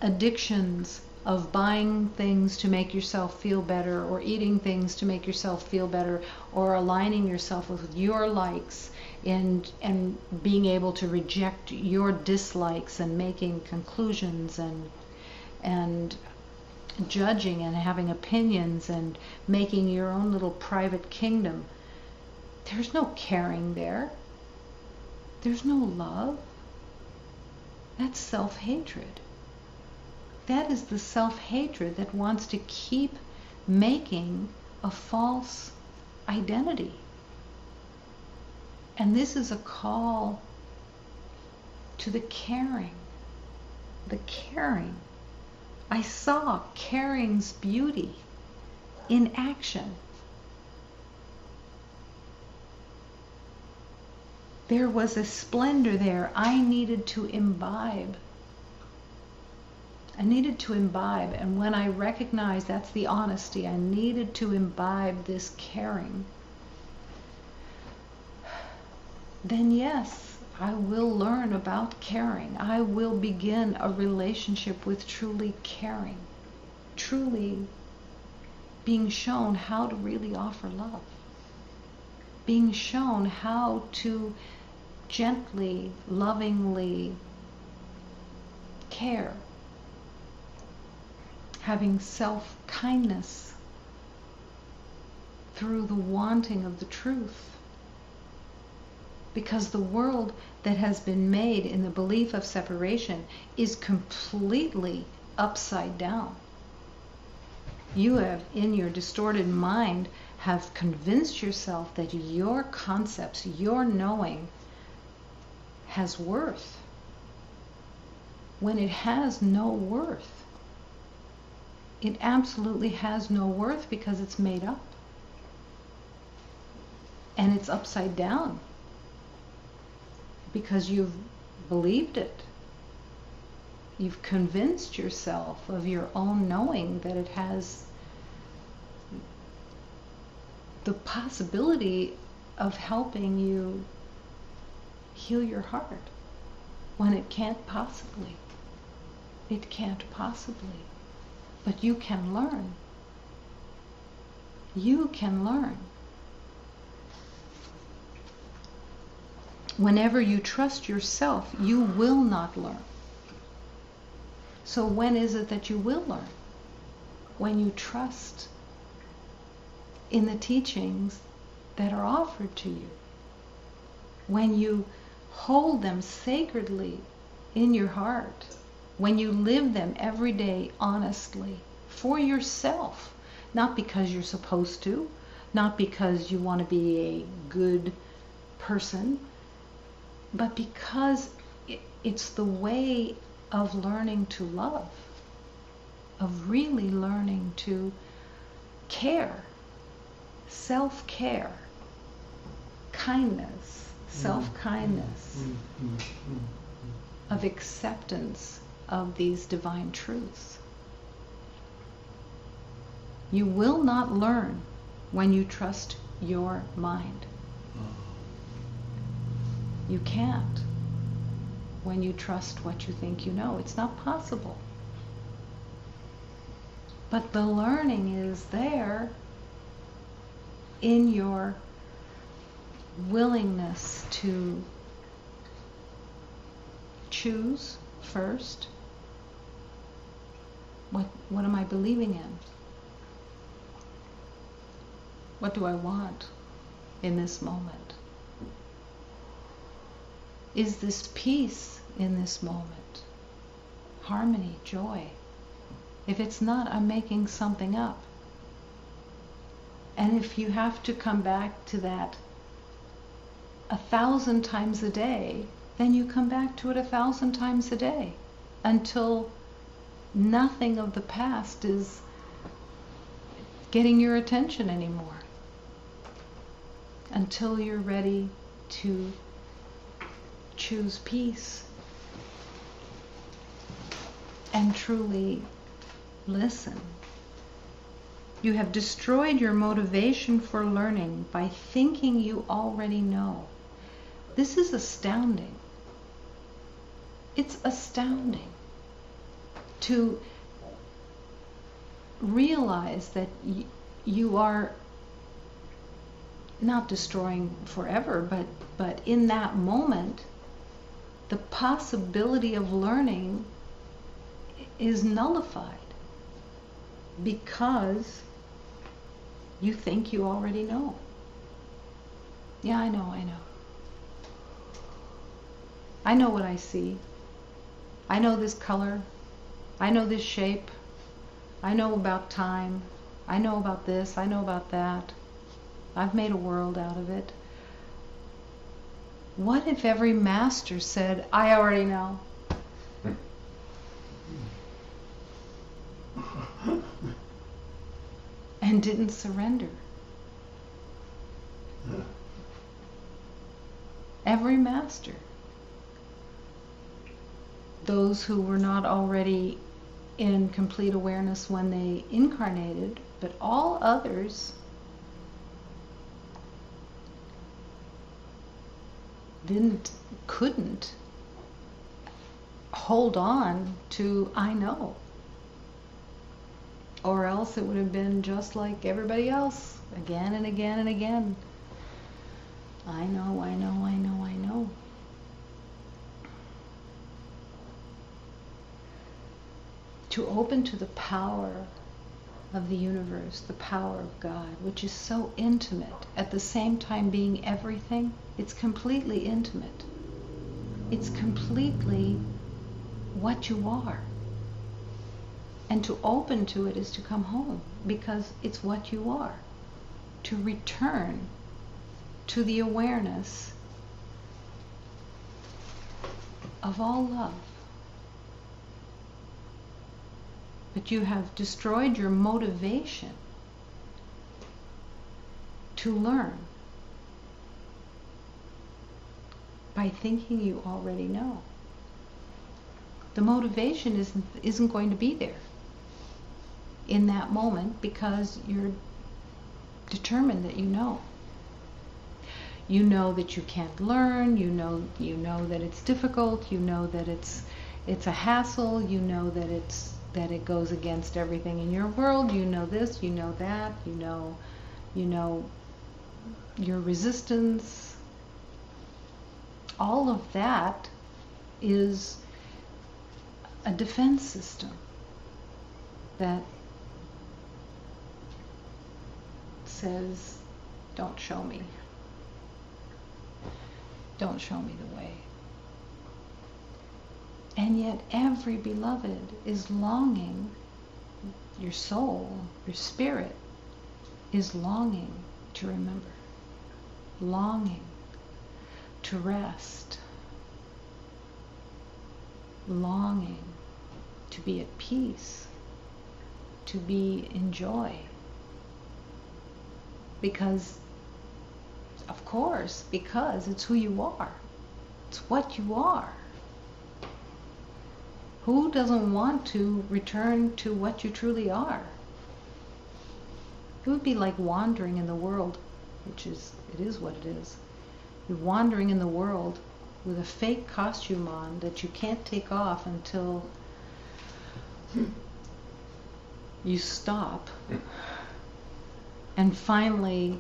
addictions of buying things to make yourself feel better, or eating things to make yourself feel better, or aligning yourself with your likes, and being able to reject your dislikes and making conclusions and judging and having opinions and making your own little private kingdom, there's no caring there. There's no love. That's self-hatred. That is the self-hatred that wants to keep making a false identity. And this is a call to the caring. The caring. I saw caring's beauty in action. There was a splendor there I needed to imbibe. And when I recognized that's the honesty, I needed to imbibe this caring, then yes, I will learn about caring. I will begin a relationship with truly caring, truly being shown how to really offer love, being shown how to gently, lovingly care, having self-kindness through the wanting of the truth. Because the world that has been made in the belief of separation is completely upside down. You have, in your distorted mind, have convinced yourself that your concepts, your knowing, has worth, when it has no worth. It absolutely has no worth because it's made up. And it's upside down. Because you've believed it. You've convinced yourself of your own knowing that it has the possibility of helping you heal your heart when it can't possibly. It can't possibly. But you can learn. You can learn. Whenever you trust yourself, you will not learn. So when is it that you will learn? When you trust in the teachings that are offered to you. When you hold them sacredly in your heart. When you live them every day honestly for yourself. Not because you're supposed to, not because you want to be a good person, but because it's the way of learning to love, of really learning to care, self-care, kindness, self-kindness, of acceptance of these divine truths. You will not learn when you trust your mind. You can't when you trust what you think you know. It's not possible. But the learning is there in your willingness to choose first. What am I believing in? What do I want in this moment? Is this peace in this moment? Harmony, joy? If it's not, I'm making something up. And if you have to come back to that 1,000 times a day, then you come back to it 1,000 times a day until nothing of the past is getting your attention anymore. Until you're ready to choose peace and truly listen. You have destroyed your motivation for learning by thinking you already know. This is astounding. It's astounding to realize that you are not destroying forever, but in that moment, the possibility of learning is nullified because you think you already know. Yeah, I know. I know what I see. I know this color. I know this shape. I know about time. I know about this. I know about that. I've made a world out of it. What if every master said, I already know? and didn't surrender. Every master. Those who were not already in complete awareness when they incarnated, but all others couldn't hold on to I know. Or else it would have been just like everybody else, again and again and again. I know, I know, I know, I know. To open to the power of the universe, the power of God, which is so intimate, at the same time being everything, it's completely intimate. It's completely what you are. And to open to it is to come home, because it's what you are. To return to the awareness of all love. But you have destroyed your motivation to learn by thinking you already know. The motivation isn't going to be there in that moment, because you're determined that you know. You know that you can't learn, you know that it's difficult, you know that it's a hassle, you know that it goes against everything in your world, you know this, you know that, you know your resistance. All of that is a defense system that says, don't show me. Don't show me the way. And yet every beloved is longing, your soul, your spirit is longing to remember, longing to rest, longing to be at peace, to be in joy. Because, of course, because it's who you are. It's what you are. Who doesn't want to return to what you truly are? It would be like wandering in the world, it is what it is. You're wandering in the world with a fake costume on that you can't take off until you stop and finally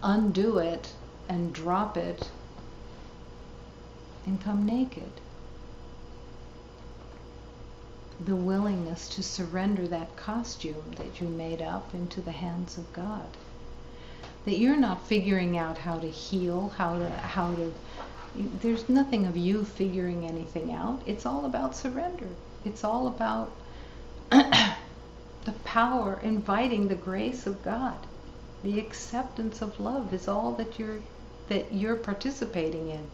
undo it and drop it and come naked. The willingness to surrender that costume that you made up into the hands of God. That you're not figuring out how to heal, how to there's nothing of you figuring anything out. It's all about surrender. It's all about the power, inviting the grace of God. The acceptance of love is all that you're participating in,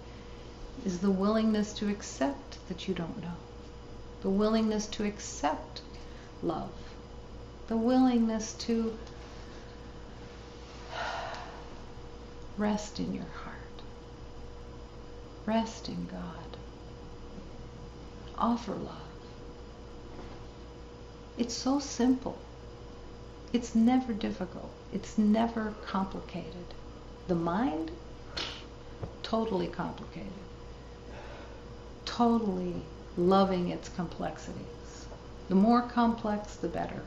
is the willingness to accept that you don't know. The willingness to accept love. The willingness to rest in your heart. Rest in God. Offer love. It's so simple. It's never difficult. It's never complicated. The mind, totally complicated. Totally loving its complexities. The more complex, the better.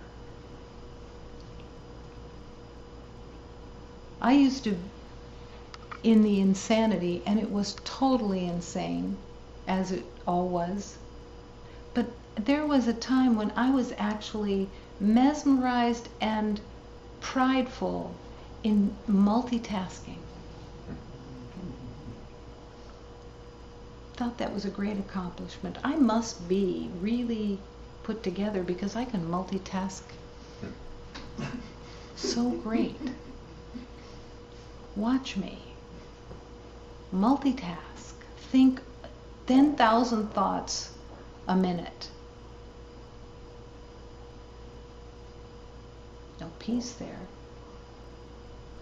I used to, in the insanity, and it was totally insane, as it all was, but there was a time when I was actually mesmerized and prideful in multitasking. Thought that was a great accomplishment. I must be really put together because I can multitask so great. Watch me. Multitask. Think 10,000 thoughts a minute. peace there.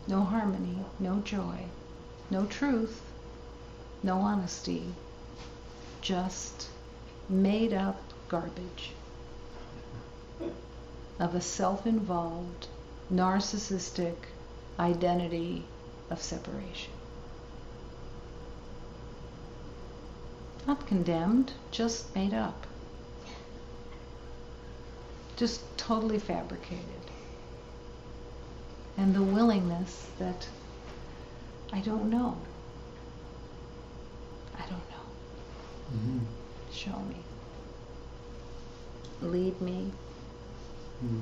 No harmony, no joy, no truth, no honesty, just made up garbage of a self-involved, narcissistic identity of separation. Not condemned, just made up. Just totally fabricated. And the willingness that I don't know. I don't know. Mm-hmm. Show me. Lead me. Mm.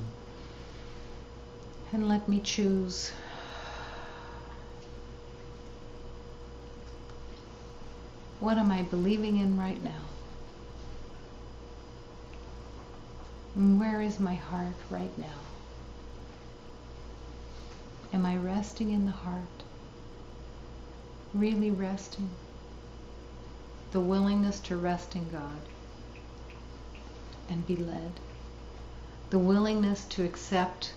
And let me choose. What am I believing in right now? And where is my heart right now? Am I resting in the heart? Really resting? The willingness to rest in God and be led. The willingness to accept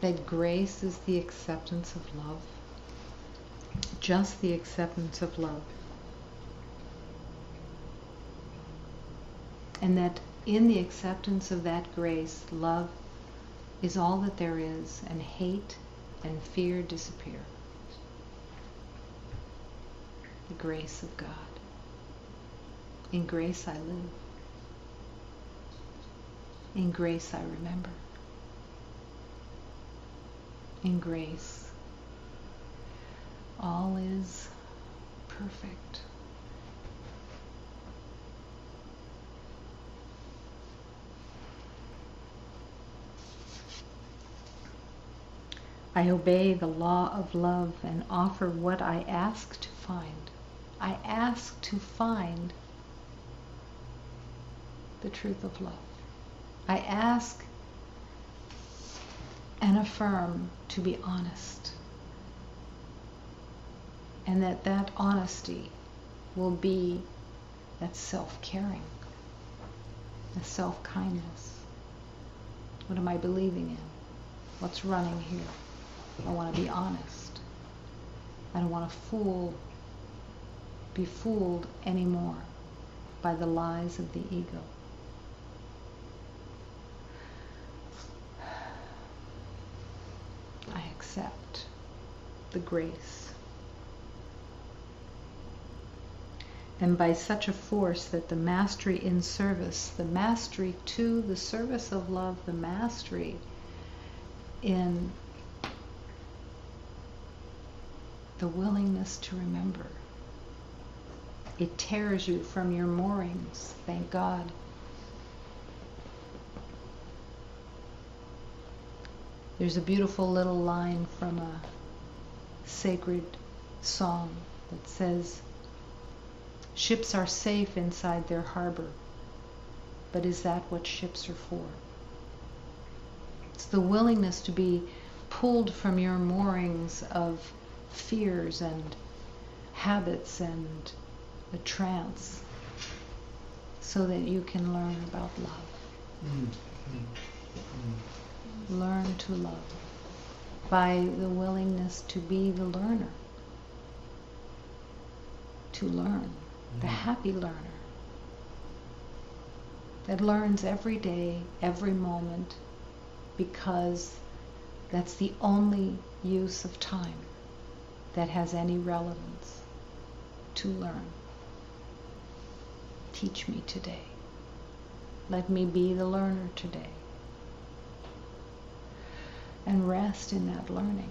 that grace is the acceptance of love. Just the acceptance of love. And that in the acceptance of that grace, love is all that there is, and hate and fear disappear. The grace of God. In grace I live. In grace I remember. In grace, all is perfect. I obey the law of love and offer what I ask to find. I ask to find the truth of love. I ask and affirm to be honest. And that honesty will be that self-caring, the self-kindness. What am I believing in? What's running here? I want to be honest. I don't want to be fooled anymore by the lies of the ego. I accept the grace. And by such a force that the mastery in service, the mastery to the service of love, the mastery in the willingness to remember. It tears you from your moorings, thank God. There's a beautiful little line from a sacred song that says, "Ships are safe inside their harbor, but is that what ships are for?" It's the willingness to be pulled from your moorings of fears and habits and a trance so that you can learn about love. Learn to love by the willingness to be the learner, to learn, the happy learner that learns every day, every moment, because that's the only use of time that has any relevance. To learn. Teach me today. Let me be the learner today. And rest in that learning.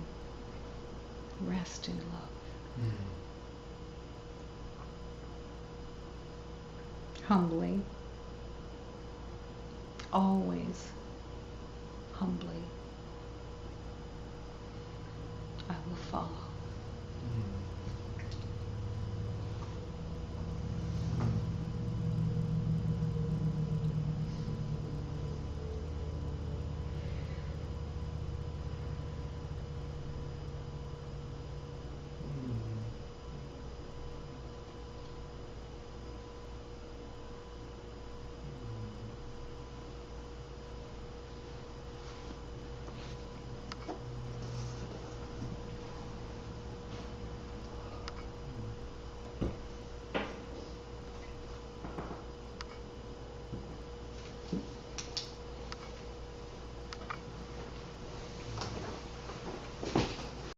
Rest in love. Humbly. Always humbly. I will follow.